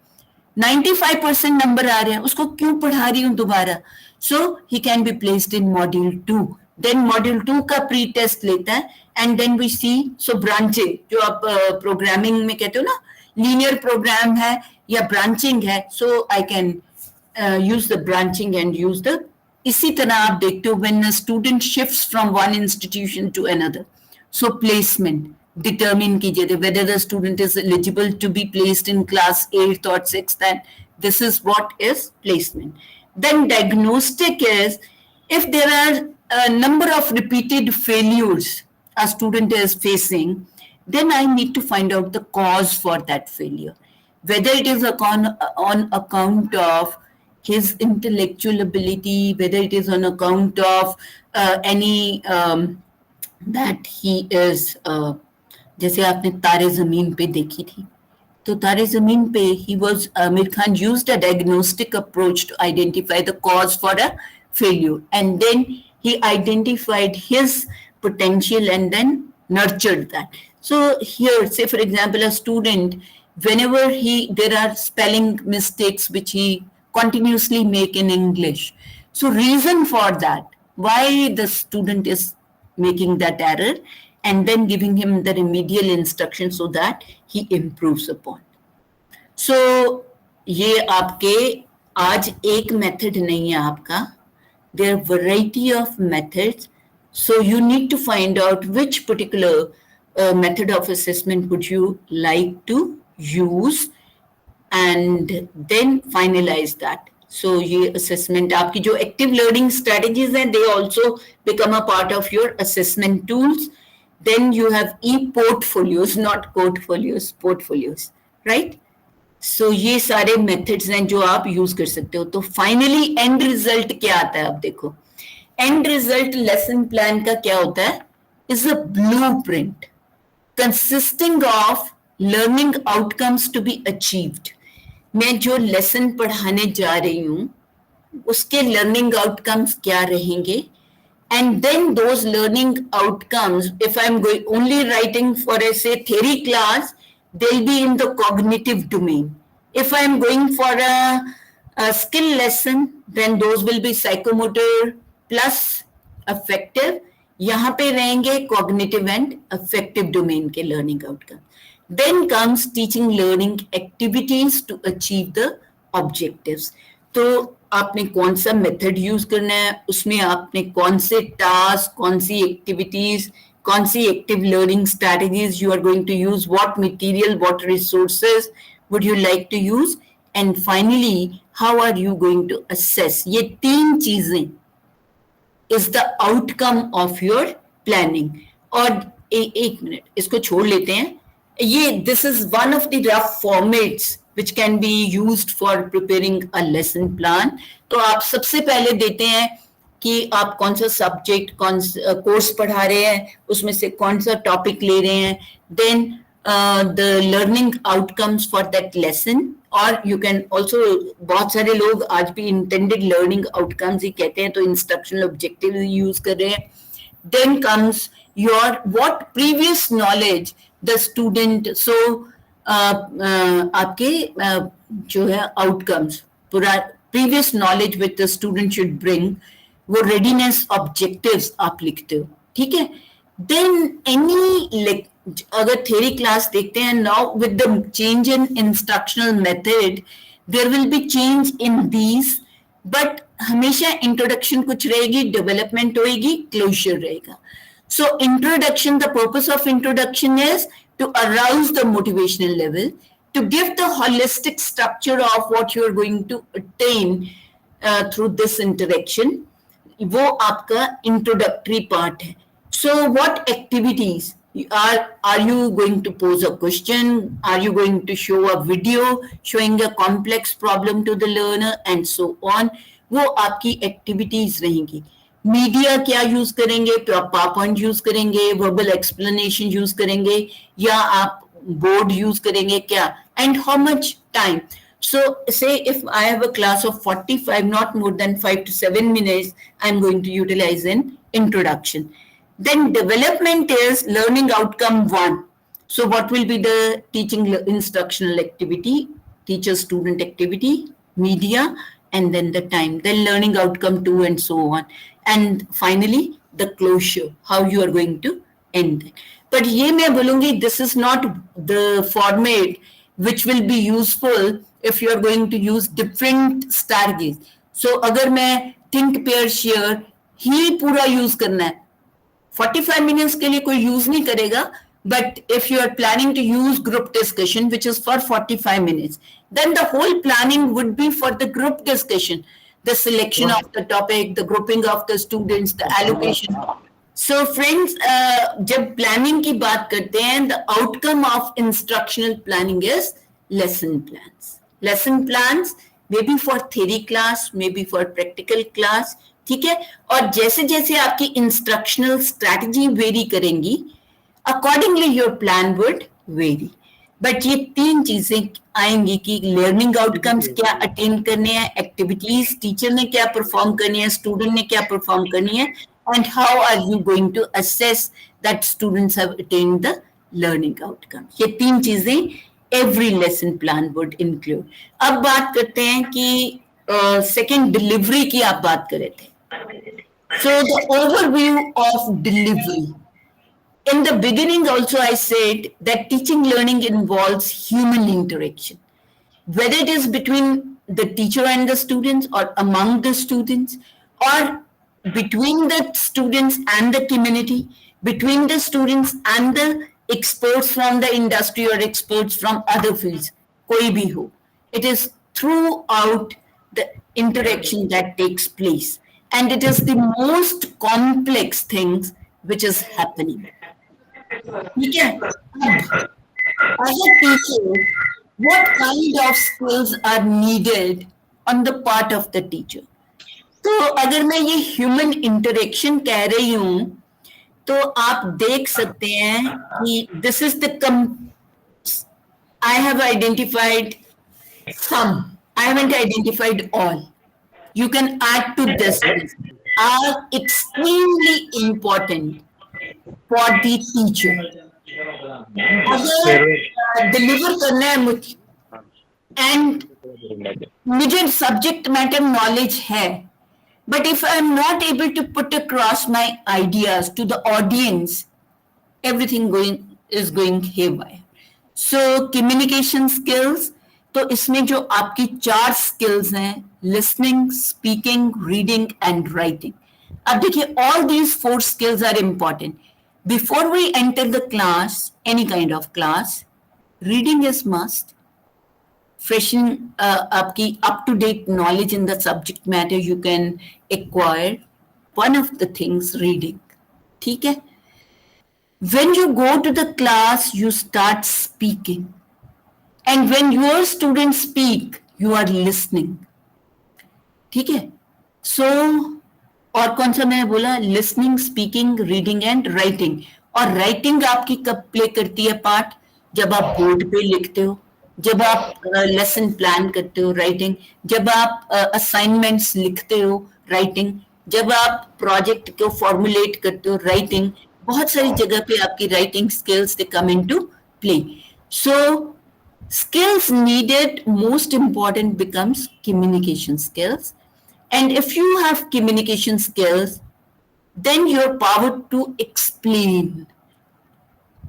95% number आ रहे हैं, उसको क्यों पढ़ा रही हूँ दोबारा? So he can be placed in module 2. Then module 2 का pre-test लेता है and then we see, so branching, जो आप programming में कहते हो ना, linear program है या branching है, so I can use the branching and use the, इसी तरह आप देखते हो when a student shifts from one institution to another, so placement determine कीजिए whether the student is eligible to be placed in class 8th or 6th, and this is what is placement. Then diagnostic is if there are a number of repeated failures a student is facing, then I need to find out the cause for that failure. Whether it is on account of his intellectual ability, whether it is on account of any that he is, जैसे आपने तारे ज़मीन पे देखी थी, तो तारे ज़मीन पे he was, Amir Khan used a diagnostic approach to identify the cause for a failure, and then he identified his potential and then nurtured that. So here, say for example, a student, whenever there are spelling mistakes which he continuously make in English. So reason for that, why the student is making that error, and then giving him the remedial instruction so that he improves upon. So ये आपके आज एक method नहीं है आपका. There are variety of methods. So you need to find out which particular method of assessment would you like to use, and then finalize that. So ये assessment आपकी जो active learning strategies हैं, they also become a part of your assessment tools. Then you have e-portfolios, not portfolios, portfolios, right? So ये सारे methods हैं जो आप use कर सकते हो. तो finally end result क्या आता है आप देखो. End result lesson plan का क्या होता है? Is a blueprint consisting of learning outcomes to be achieved. मैं जो lesson पढ़ाने जा रही हूँ, उसके learning outcomes क्या रहेंगे? And then those learning outcomes, if I'm going only writing for a say theory class, they'll be in the cognitive domain. If I'm going for a skill lesson, then those will be psychomotor plus affective. यहाँ पे रहेंगे cognitive and affective domain के learning outcome. Then comes teaching learning activities to achieve the objectives. तो आपने कौन सा method use करना है, उसमें आपने कौन से टास्क, कौन सी एक्टिविटीज, कौन सी active learning strategies you are going to use, what material, what resources would you like to use, and finally how are you going to assess. ये तीन चीजें is the outcome of your planning. और एक minute इसको छोड़ लेते हैं. ये this is one of the rough formats which can be used for preparing a lesson plan. तो आप सबसे पहले देते हैं कि आप कौन सा सब्जेक्ट, कौन सा कोर्स पढ़ा रहे हैं, उसमें से कौन सा टॉपिक ले रहे हैं, then the learning outcomes for that lesson, और you can also, बहुत सारे लोग आज भी intended learning outcomes ही कहते हैं, तो instructional objectives use कर रहे हैं. Then comes your what previous knowledge the student, so आपके जो है आउटकम्स, पूरा previous knowledge with the student should bring, वो रेडीनेस ऑब्जेक्टिव्स आप लिखते हो, ठीक है. देन एनी, अगर थ्योरी क्लास देखते हैं, now with the change in instructional method there will be change in these, but हमेशा इंट्रोडक्शन कुछ रहेगी, डेवलपमेंट होएगी, क्लोजर रहेगा. So introduction, the purpose of introduction is to arouse the motivational level, to give the holistic structure of what you're going to attain through this interaction. वो आपका introductory part है. So what activities are you going to pose a question? Are you going to show a video showing a complex problem to the learner and so on? वो आपकी activities रहेंगी. Media क्या use करेंगे, PowerPoint use करेंगे, verbal explanation use करेंगे, या आप board use करेंगे क्या, and how much time. So say if I have a class of 45, not more than 5 to 7 minutes, I'm going to utilize an introduction. Then development is learning outcome 1. So what will be the teaching instructional activity, teacher student activity, media, and then the time, then learning outcome 2 and so on. And finally, the closure, how you are going to end. But ये मैं बोलूँगी, this is not the format which will be useful if you are going to use different strategies. So अगर मैं think, pair, share ही पूरा use करना है, 45 minutes के लिए कोई use नहीं करेगा. But if you are planning to use group discussion, which is for 45 minutes, then the whole planning would be for the group discussion, the selection of the topic, the grouping of the students, the allocation. So friends, जब planning की बात करते हैं, the outcome of instructional planning is lesson plans. Lesson plans maybe for theory class, maybe for practical class, ठीक है. और जैसे जैसे आपकी instructional strategy vary करेंगी, accordingly your plan would vary. But ये 3 चीजें आएंगी कि लर्निंग आउटकम्स क्या अटेन करने हैं, एक्टिविटीज टीचर ने क्या परफॉर्म करनी है, स्टूडेंट ने क्या परफॉर्म करनी है, and how are you going to assess that students have attend the learning outcome. ये 3 चीजें every lesson plan would include. अब बात करते हैं कि सेकेंड डिलीवरी की आप बात कर रहे थे. So the overview of delivery. In the beginning also I said that teaching learning involves human interaction, whether it is between the teacher and the students or among the students or between the students and the community, between the students and the experts from the industry or experts from other fields, koi bhi ho. It is throughout the interaction that takes place, and it is the most complex things which is happening. ठीक है. As a teacher, what kind of skills are needed on the part of the teacher? तो अगर मैं ये human interaction कह रही हूँ, तो आप देख सकते हैं कि this is the I have identified some. I haven't identified all. You can add to this. Are extremely important for the teacher. अगर डिलीवर करना है मुझे एंड मुझे सब्जेक्ट मैटर नॉलेज है, but if I am not able to put across my ideas to the audience, everything is going haywire. So communication skills, तो इसमें जो आपकी 4 स्किल्स हैं, listening, speaking, reading and writing. अब देखिए, all these 4 skills are important. Before we enter the class, any kind of class, reading is must. Freshen आपकी up-to-date knowledge in the subject matter you can acquire. One of the things, reading. ठीक है? When you go to the class, you start speaking. And when your students speak, you are listening. ठीक है? So, और कौन सा मैंने बोला, listening, speaking, reading and writing. और राइटिंग आपकी कब प्ले करती है पार्ट? जब आप बोर्ड पे लिखते हो, जब आप लेसन प्लान करते हो, राइटिंग. जब आप असाइनमेंट्स लिखते हो, राइटिंग. जब आप प्रोजेक्ट को फॉर्मुलेट करते हो, राइटिंग. बहुत सारी जगह पे आपकी writing skills they come into play. So skills needed, most important becomes communication skills. And if you have communication skills, then your power to explain.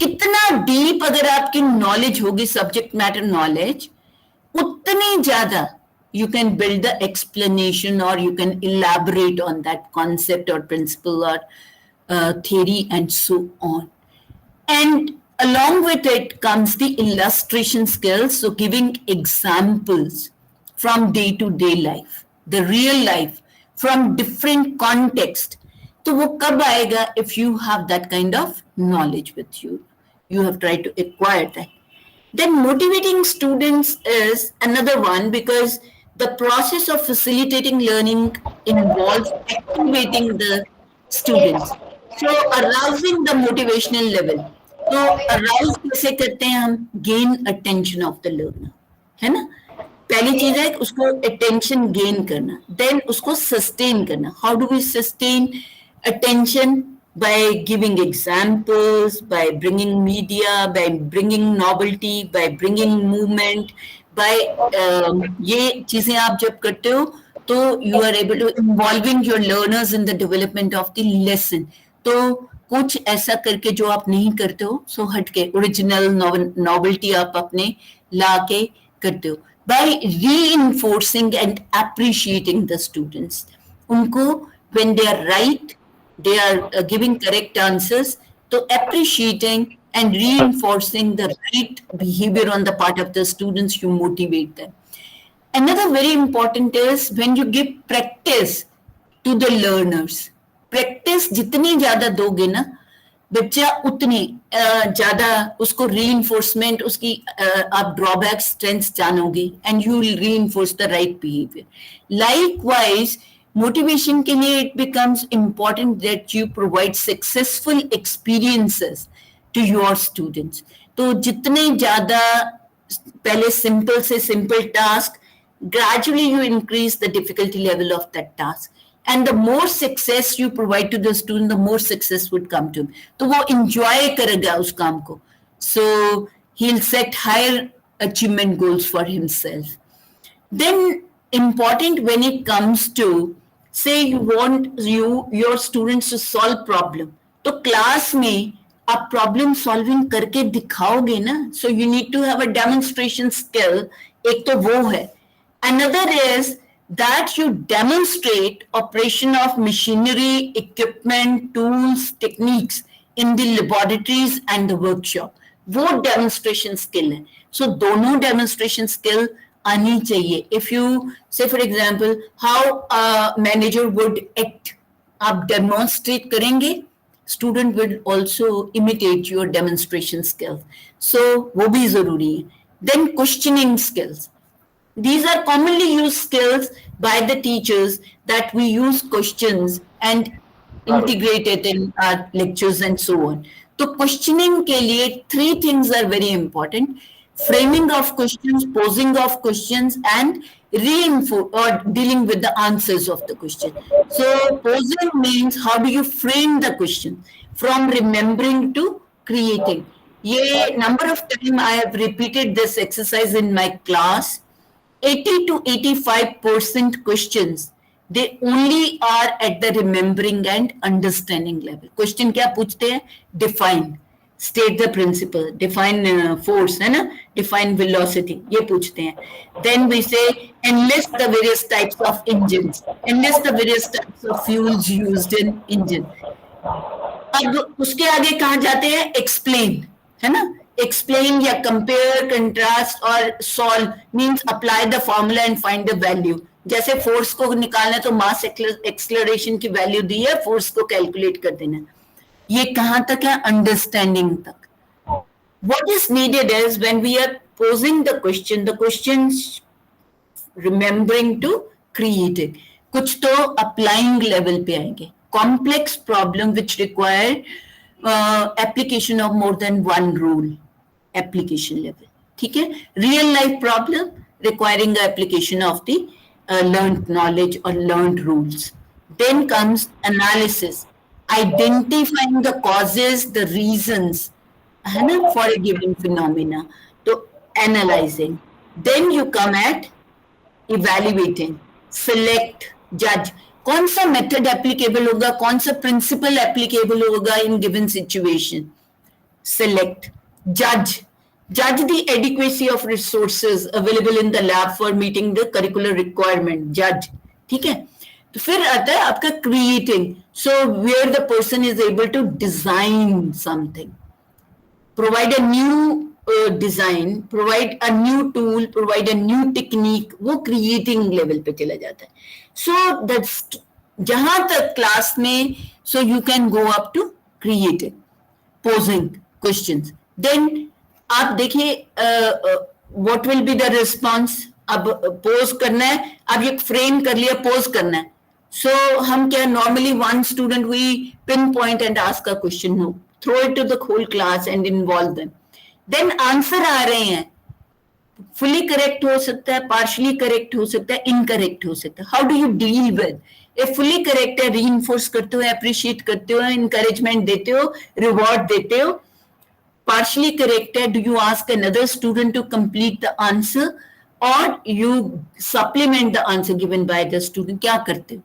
कितना deep अगर आपकी knowledge होगी, subject matter knowledge, उतनी ज़्यादा you can build the explanation or you can elaborate on that concept or principle or theory and so on. And along with it comes the illustration skills, so giving examples from day-to-day life. The real life from different context. तो वो कब आएगा? If you have that kind of knowledge with you, you have tried to acquire that. Then motivating students is another one, because the process of facilitating learning involves activating the students. So arousing the motivational level. तो arouse कैसे करते हैं हम? Gain attention of the learner, है ना? पहली चीज है उसको अटेंशन गेन करना, देन उसको सस्टेन करना. How do we sustain attention? By giving examples, by bringing media, by bringing novelty, by bringing movement, by ये चीजें आप जब करते हो तो you are able to involving your learners in the development of the lesson. तो कुछ ऐसा करके जो आप नहीं करते हो, सो हटके ओरिजिनल नॉवेल्टी आप अपने ला के करते हो by reinforcing and appreciating the students. उनको when they are right, they are giving correct answers, so appreciating and reinforcing the right behavior on the part of the students, you motivate them. Another very important is when you give practice to the learners. Practice जितनी ज़्यादा दोगे ना, बच्चा उतनी ज़्यादा उसको reinforcement, उसकी आप drawbacks, strengths जानोगे, and you will reinforce the right behavior. Likewise, motivation के लिए it becomes important that you provide successful experiences to your students. तो जितने ज़्यादा पहले simple से simple task, gradually you increase the difficulty level of that task. And the more success you provide to the student, the more success would come to him. तो वो enjoy करेगा उस काम को. So he'll set higher achievement goals for himself. Then important when it comes to, say you want your students to solve problem. तो class में आप problem solving करके दिखाओगे ना. So you need to have a demonstration skill. एक तो वो है. Another is that you demonstrate operation of machinery, equipment, tools, techniques in the laboratories and the workshop. वो demonstration skill है. So दोनों demonstration skill आनी चाहिए. If you say for example how a manager would act, आप demonstrate करेंगे, student will also imitate your demonstration skills. So वो भी जरूरी है. Then questioning skills. These are commonly used skills by the teachers that we use questions and integrate it in our lectures and so on. So questioning के लिए 3 things are very important: framing of questions, posing of questions, and dealing with the answers of the question. So posing means how do you frame the question from remembering to creating. ये number of times I have repeated this exercise in my class. 80 to 85% questions, they only are at the remembering and understanding level. Question क्या पूछते हैं? Define, state the principle, define force, है ना? Define velocity, ये पूछते हैं. Then we say enlist the various types of engines, enlist the various types of fuels used in engine. अब उसके आगे कहाँ जाते हैं? Explain, है ना? Explain या compare, contrast और solve means apply the formula and find the value. जैसे force को निकालना है तो mass acceleration की value दी है, force को calculate कर देना. ये कहाँ तक है? Understanding तक. What is needed is when we are posing the questions remembering to creating. कुछ तो applying level पे आएंगे. Complex problem which require application of more than one rule. Application level. ठीक है? Real life problem requiring the application of the learned knowledge or learned rules. Then comes analysis, identifying the causes, the reasons, है ना, for a given phenomena. So analyzing. Then you come at evaluating, select, judge. कौन सा method applicable होगा, कौन सा principle applicable होगा in given situation. Select, judge the adequacy of resources available in the lab for meeting the curricular requirement. Judge, ठीक है? तो फिर आता है आपका creating. So where the person is able to design something, provide a new design, provide a new tool, provide a new technique, वो creating level पे चला जाता है. So that's जहाँ तक class में, so you can go up to creating, posing questions. Then आप देखिए what will be the response. अब pose करना है, अब ये frame कर लिया, pose करना है. So हम क्या normally one student we pinpoint and ask a question. No, throw it to the whole class and involve them. Then answer आ रहे हैं, fully correct हो सकता है, partially correct हो सकता है, incorrect हो सकता है. How do you deal with? If fully correct है, reinforce करते हो, appreciate करते हो, encouragement देते हो, reward देते हो. Partially correct है, do you ask another student to complete the answer or you supplement the answer given by the student? क्या करते हो?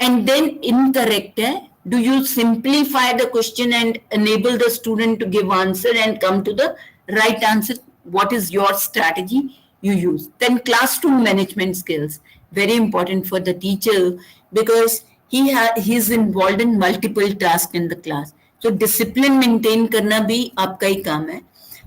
And then incorrect है, Do you simplify the question and enable the student to give answer and come to the right answer? What is your strategy you use? Then classroom management skills, very important for the teacher because he's involved in multiple tasks in the class. So discipline maintain करना भी आपका ही काम है.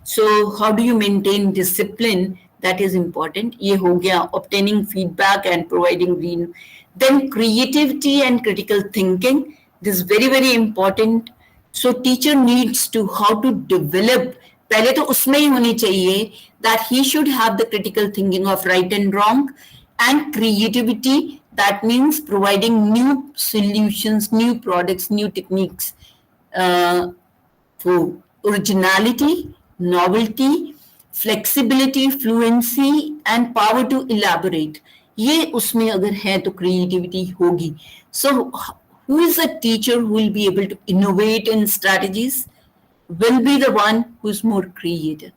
So how do you maintain discipline? That is important. ये हो गया obtaining feedback and providing green. Then creativity and critical thinking. This is very, very important. So teacher needs to how to develop. पहले तो उसमें ही होनी चाहिए that he should have the critical thinking of right and wrong and creativity. That means providing new solutions, new products, new techniques for originality, novelty, flexibility, fluency and power to elaborate. ये उसमें अगर है तो creativity होगी. So who is a teacher who will be able to innovate in strategies? Will be the one who is more creative.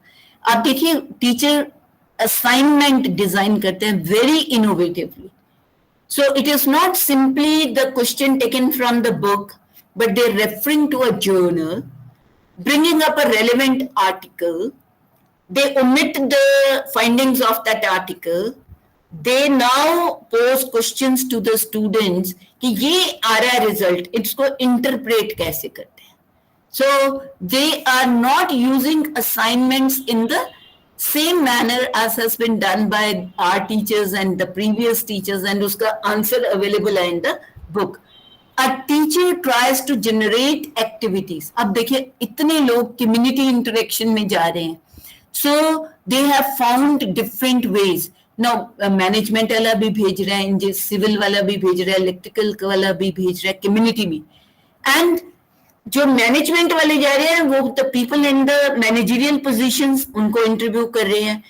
आप देखिए teacher assignment design करते हैं very innovatively. So it is not simply the question taken from the book, but they're referring to a journal, bringing up a relevant article. They omit the findings of that article. They now pose questions to the students कि ये आ रहा है result, इसको interpret कैसे करते हैं. So they are not using assignments in the same manner as has been done by our teachers and the previous teachers and uska answer available in the book. A teacher tries to generate activities. अब देखिए इतने लोग community interaction में जा रहे हैं. So they have found different ways. Now management वाला भी भेज रहा है, civil वाला भी भेज रहा है, electrical वाला भी भेज रहा है, community भी. And जो मैनेजमेंट वाले जा रहे हैं वो the people in the managerial positions उनको इंटरव्यू कर रहे हैं.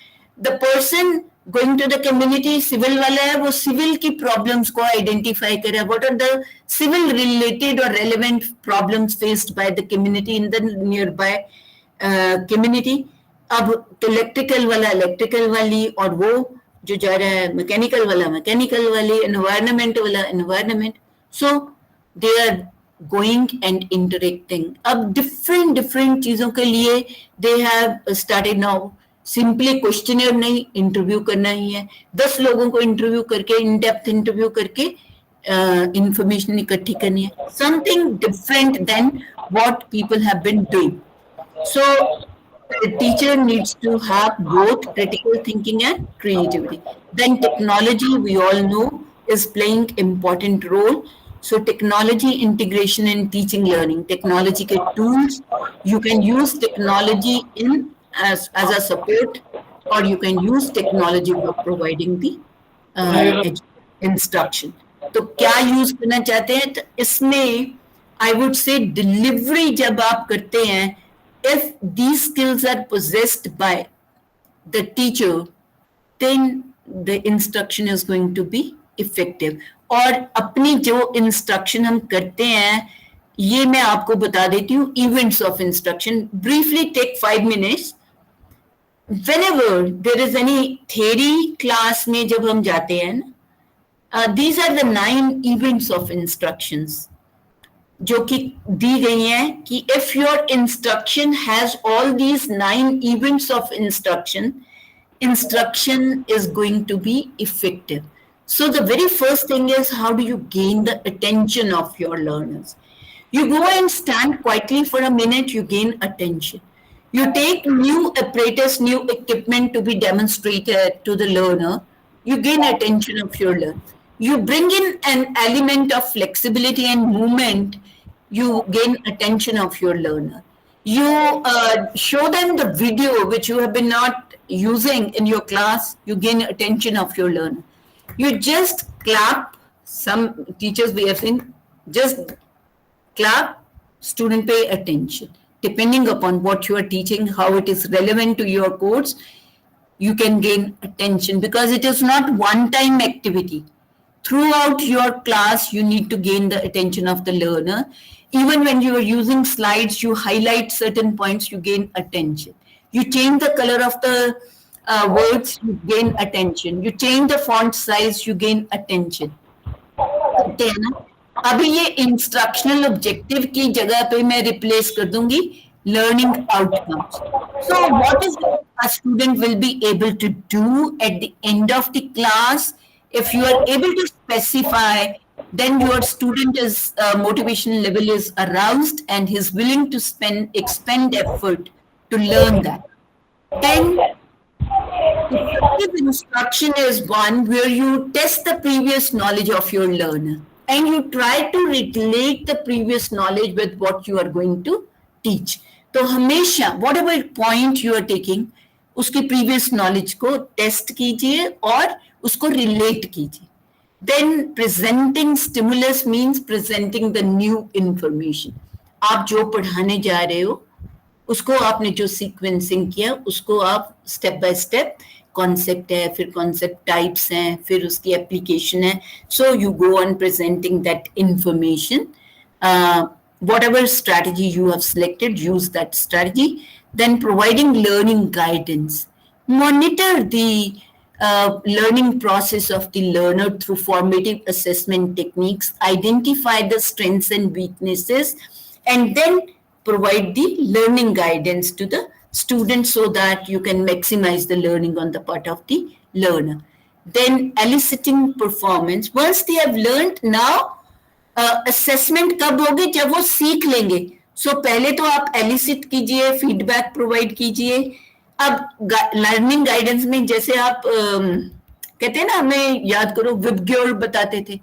The person going to the community civil वाला है, वो सिविल की प्रॉब्लम्स को आइडेंटिफाई कर रहा है. What are the civil related और relevant problems faced by the community in the nearby community. अब तो इलेक्ट्रिकल वाला इलेक्ट्रिकल वाली और वो जो जा रहा है मैकेनिकल वाला मैकेनिकल वाली, एनवायरनमेंट वाला environment. So they are going and interacting. अब different चीजों के लिए they have started now simply questionnaire नहीं, interview करना ही है. 10 लोगों को interview करके in depth interview करके information इकट्ठी करनी है. Something different than what people have been doing. So the teacher needs to have both critical thinking and creativity. Then technology, we all know, is playing important role. So technology integration in teaching learning, technology के tools, you can use technology in as a support or you can use technology for providing the instruction. तो क्या use करना चाहते हैं? तो इसमें I would say delivery जब आप करते हैं, if these skills are possessed by the teacher, then the instruction is going to be effective. और अपनी जो इंस्ट्रक्शन हम करते हैं ये मैं आपको बता देती हूँ. Events of instruction briefly take 5 minutes. Whenever there is any theory class में जब हम जाते हैं ना, these are the 9 events of instructions जो कि दी गई हैं कि if your instruction has all these 9 events of instruction is going to be effective. So the very first thing is how do you gain the attention of your learners? You go and stand quietly for a minute, you gain attention. You take new apparatus, new equipment to be demonstrated to the learner, you gain attention of your learner. You bring in an element of flexibility and movement, you gain attention of your learner. You show them the video which you have been not using in your class, you gain attention of your learner. You just clap, some teachers we have seen, just clap, student pay attention. Depending upon what you are teaching, how it is relevant to your course, you can gain attention because it is not one-time activity. Throughout your class, you need to gain the attention of the learner. Even when you are using slides, you highlight certain points, you gain attention. You change the color of the words, you gain attention. You change the font size, you gain attention. अभी ये instructional objective की जगह पे मैं replace कर दूंगी learning outcomes. So what is a student will be able to do at the end of the class? If you are able to specify, then your student is motivation level is aroused and he's willing to expend effort to learn that. Then effective instruction is one where you test the previous knowledge of your learner and you try to relate the previous knowledge with what you are going to teach. तो हमेशा whatever point you are taking उसकी previous knowledge को test कीजिए और उसको relate कीजिए. Then presenting stimulus means presenting the new information. आप जो पढ़ाने जा रहे हो उसको आपने जो सीक्वेंसिंग किया उसको आप स्टेप बाय स्टेप, कॉन्सेप्ट है, फिर कॉन्सेप्ट टाइप्स हैं, फिर उसकी एप्लीकेशन है. So you go on presenting that information. Whatever strategy you have selected, use that strategy. Then providing learning guidance. Monitor the learning process of the learner through formative assessment techniques. Identify the strengths and weaknesses, and then provide the learning guidance to the student so that you can maximize the learning on the part of the learner. Then eliciting performance. Once they have learned, now assessment कब होगी? जब वो सीख लेंगे. सो पहले तो आप elicit कीजिए, फीडबैक प्रोवाइड कीजिए. अब लर्निंग गाइडेंस में जैसे आप कहते हैं ना, हमें याद करो विबग्योर बताते थे,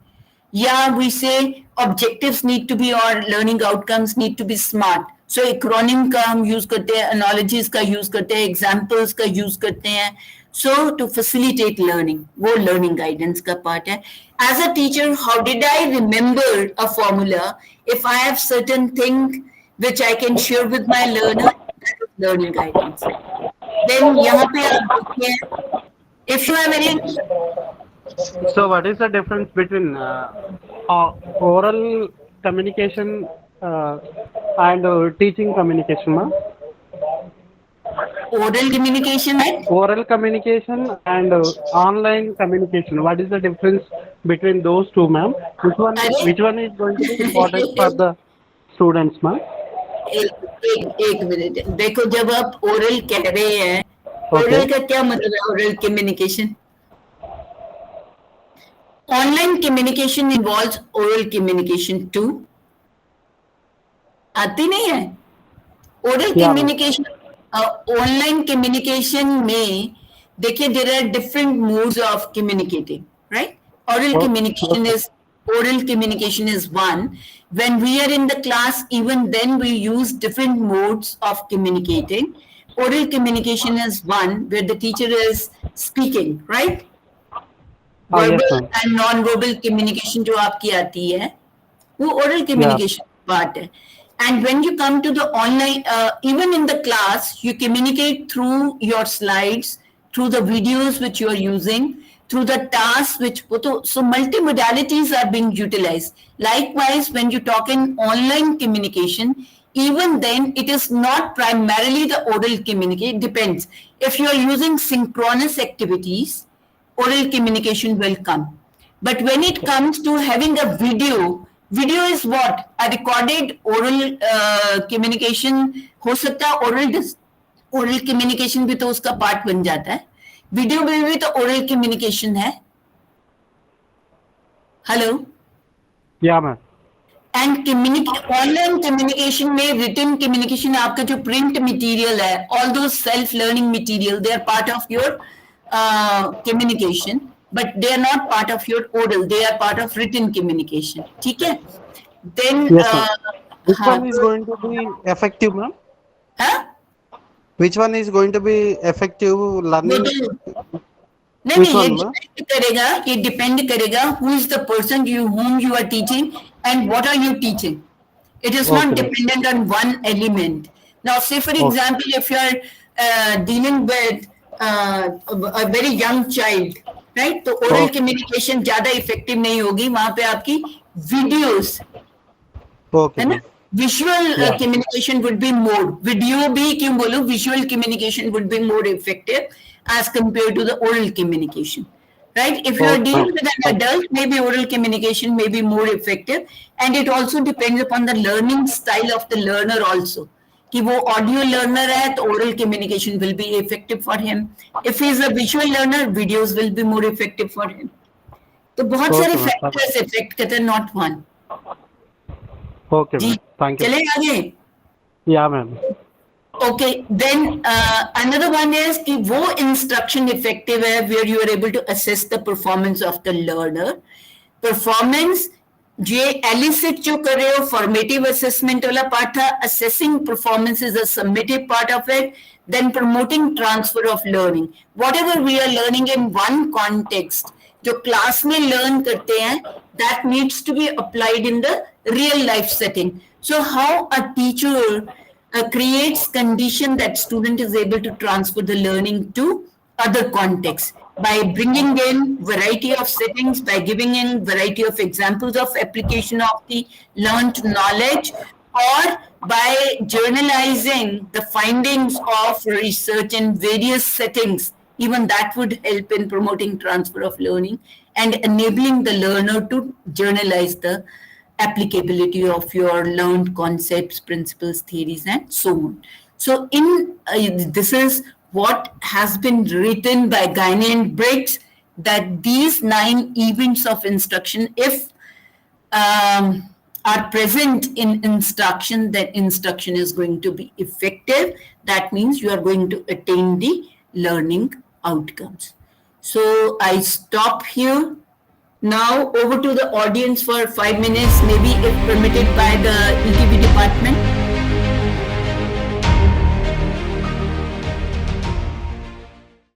या we say objectives need to be और learning outcomes need to be smart. So acronym का हम यूज करते हैं, एनालॉजीज का यूज करते हैं, एग्जाम्पल्स का यूज करते हैं. So to facilitate learning, वो learning guidance का part है. As a teacher, how did I remember a formula? If I have certain thing which I can share with my learner, that is learning guidance. Then यहाँ पे आप देखिए, if you have any. So what is the difference between oral communication and teaching communication, ma'am? Oral communication, right? Oral communication and online communication. What is the difference between those two, ma'am? Which one is going to be important for the students, ma'am? एक minute देखो, जब आप oral कह रहे हैं, oral का क्या मतलब है? Oral communication. Online communication involves oral communication too. आती नहीं है ओरल कम्युनिकेशन. ऑनलाइन कम्युनिकेशन में देखिए, there are different modes of communicating, right? Oral communication is one. When we are in the class, even then we use different modes of communicating. Oral communication is one where the teacher is speaking, right? Verbal and non-verbal communication जो आपकी आती है, वो oral communication part है. And when you come to the online, even in the class, you communicate through your slides, through the videos which you are using, through the tasks which, so multimodalities are being utilized. Likewise, when you talk in online communication, even then it is not primarily the oral communication. It depends. If you are using synchronous activities, oral communication will come. But when it comes to having a video is what? A recorded oral communication हो सकता है. oral communication भी तो उसका part बन जाता है. Video में भी तो ओरल कम्युनिकेशन है. Hello. Yeah ma'am. And online communication में रिटन कम्युनिकेशन, आपका जो प्रिंट मटेरियल है, although self learning material, they are part of your communication, but they are not part of your oral, they are part of written communication. ठीक है? Then which one is going to be effective, ma'am? Huh? Which one is going to be effective learning? नहीं, ये depend करेगा who is the person whom you are teaching and what are you teaching. It is not dependent on one element. Now, say for example, if you are dealing with a very young child, right? तो oral communication ज्यादा effective नहीं होगी. वहां पे आपकी videos, है ना? Visual communication would be more. Video भी क्यों बोलूं? Visual communication would be more effective as compared to the oral communication. right? If you are dealing with an adult, maybe oral communication may be more effective, and it also depends upon the learning style of the learner also. कि वो audio learner है तो oral communication will be effective for him. If he is a visual learner, videos will be more effective for him. तो बहुत सारे factors affect करते हैं, not one. Okay, ji, ma'am. Thank you. चले आगे. Yeah, ma'am. Okay, then another one is कि वो instruction effective है where you are able to assess the performance of the learner. Performance, ये elicit जो कर रहे हो, formative assessment वाला part था, assessing performance is a summative part of it, then promoting transfer of learning. Whatever we are learning in one context, जो class में learn करते हैं, that needs to be applied in the real life setting. So how a teacher creates condition that student is able to transfer the learning to other contexts by bringing in variety of settings, by giving in variety of examples of application of the learned knowledge, or by journalizing the findings of research in various settings. Even that would help in promoting transfer of learning and enabling the learner to journalize the applicability of your learned concepts, principles, theories, and so on. So this is what has been written by Gaine and Briggs, that these 9 events of instruction, if are present in instruction, that instruction is going to be effective. That means you are going to attain the learning outcomes. So I stop here. Now over to the audience for 5 minutes, maybe if permitted by the ETV department.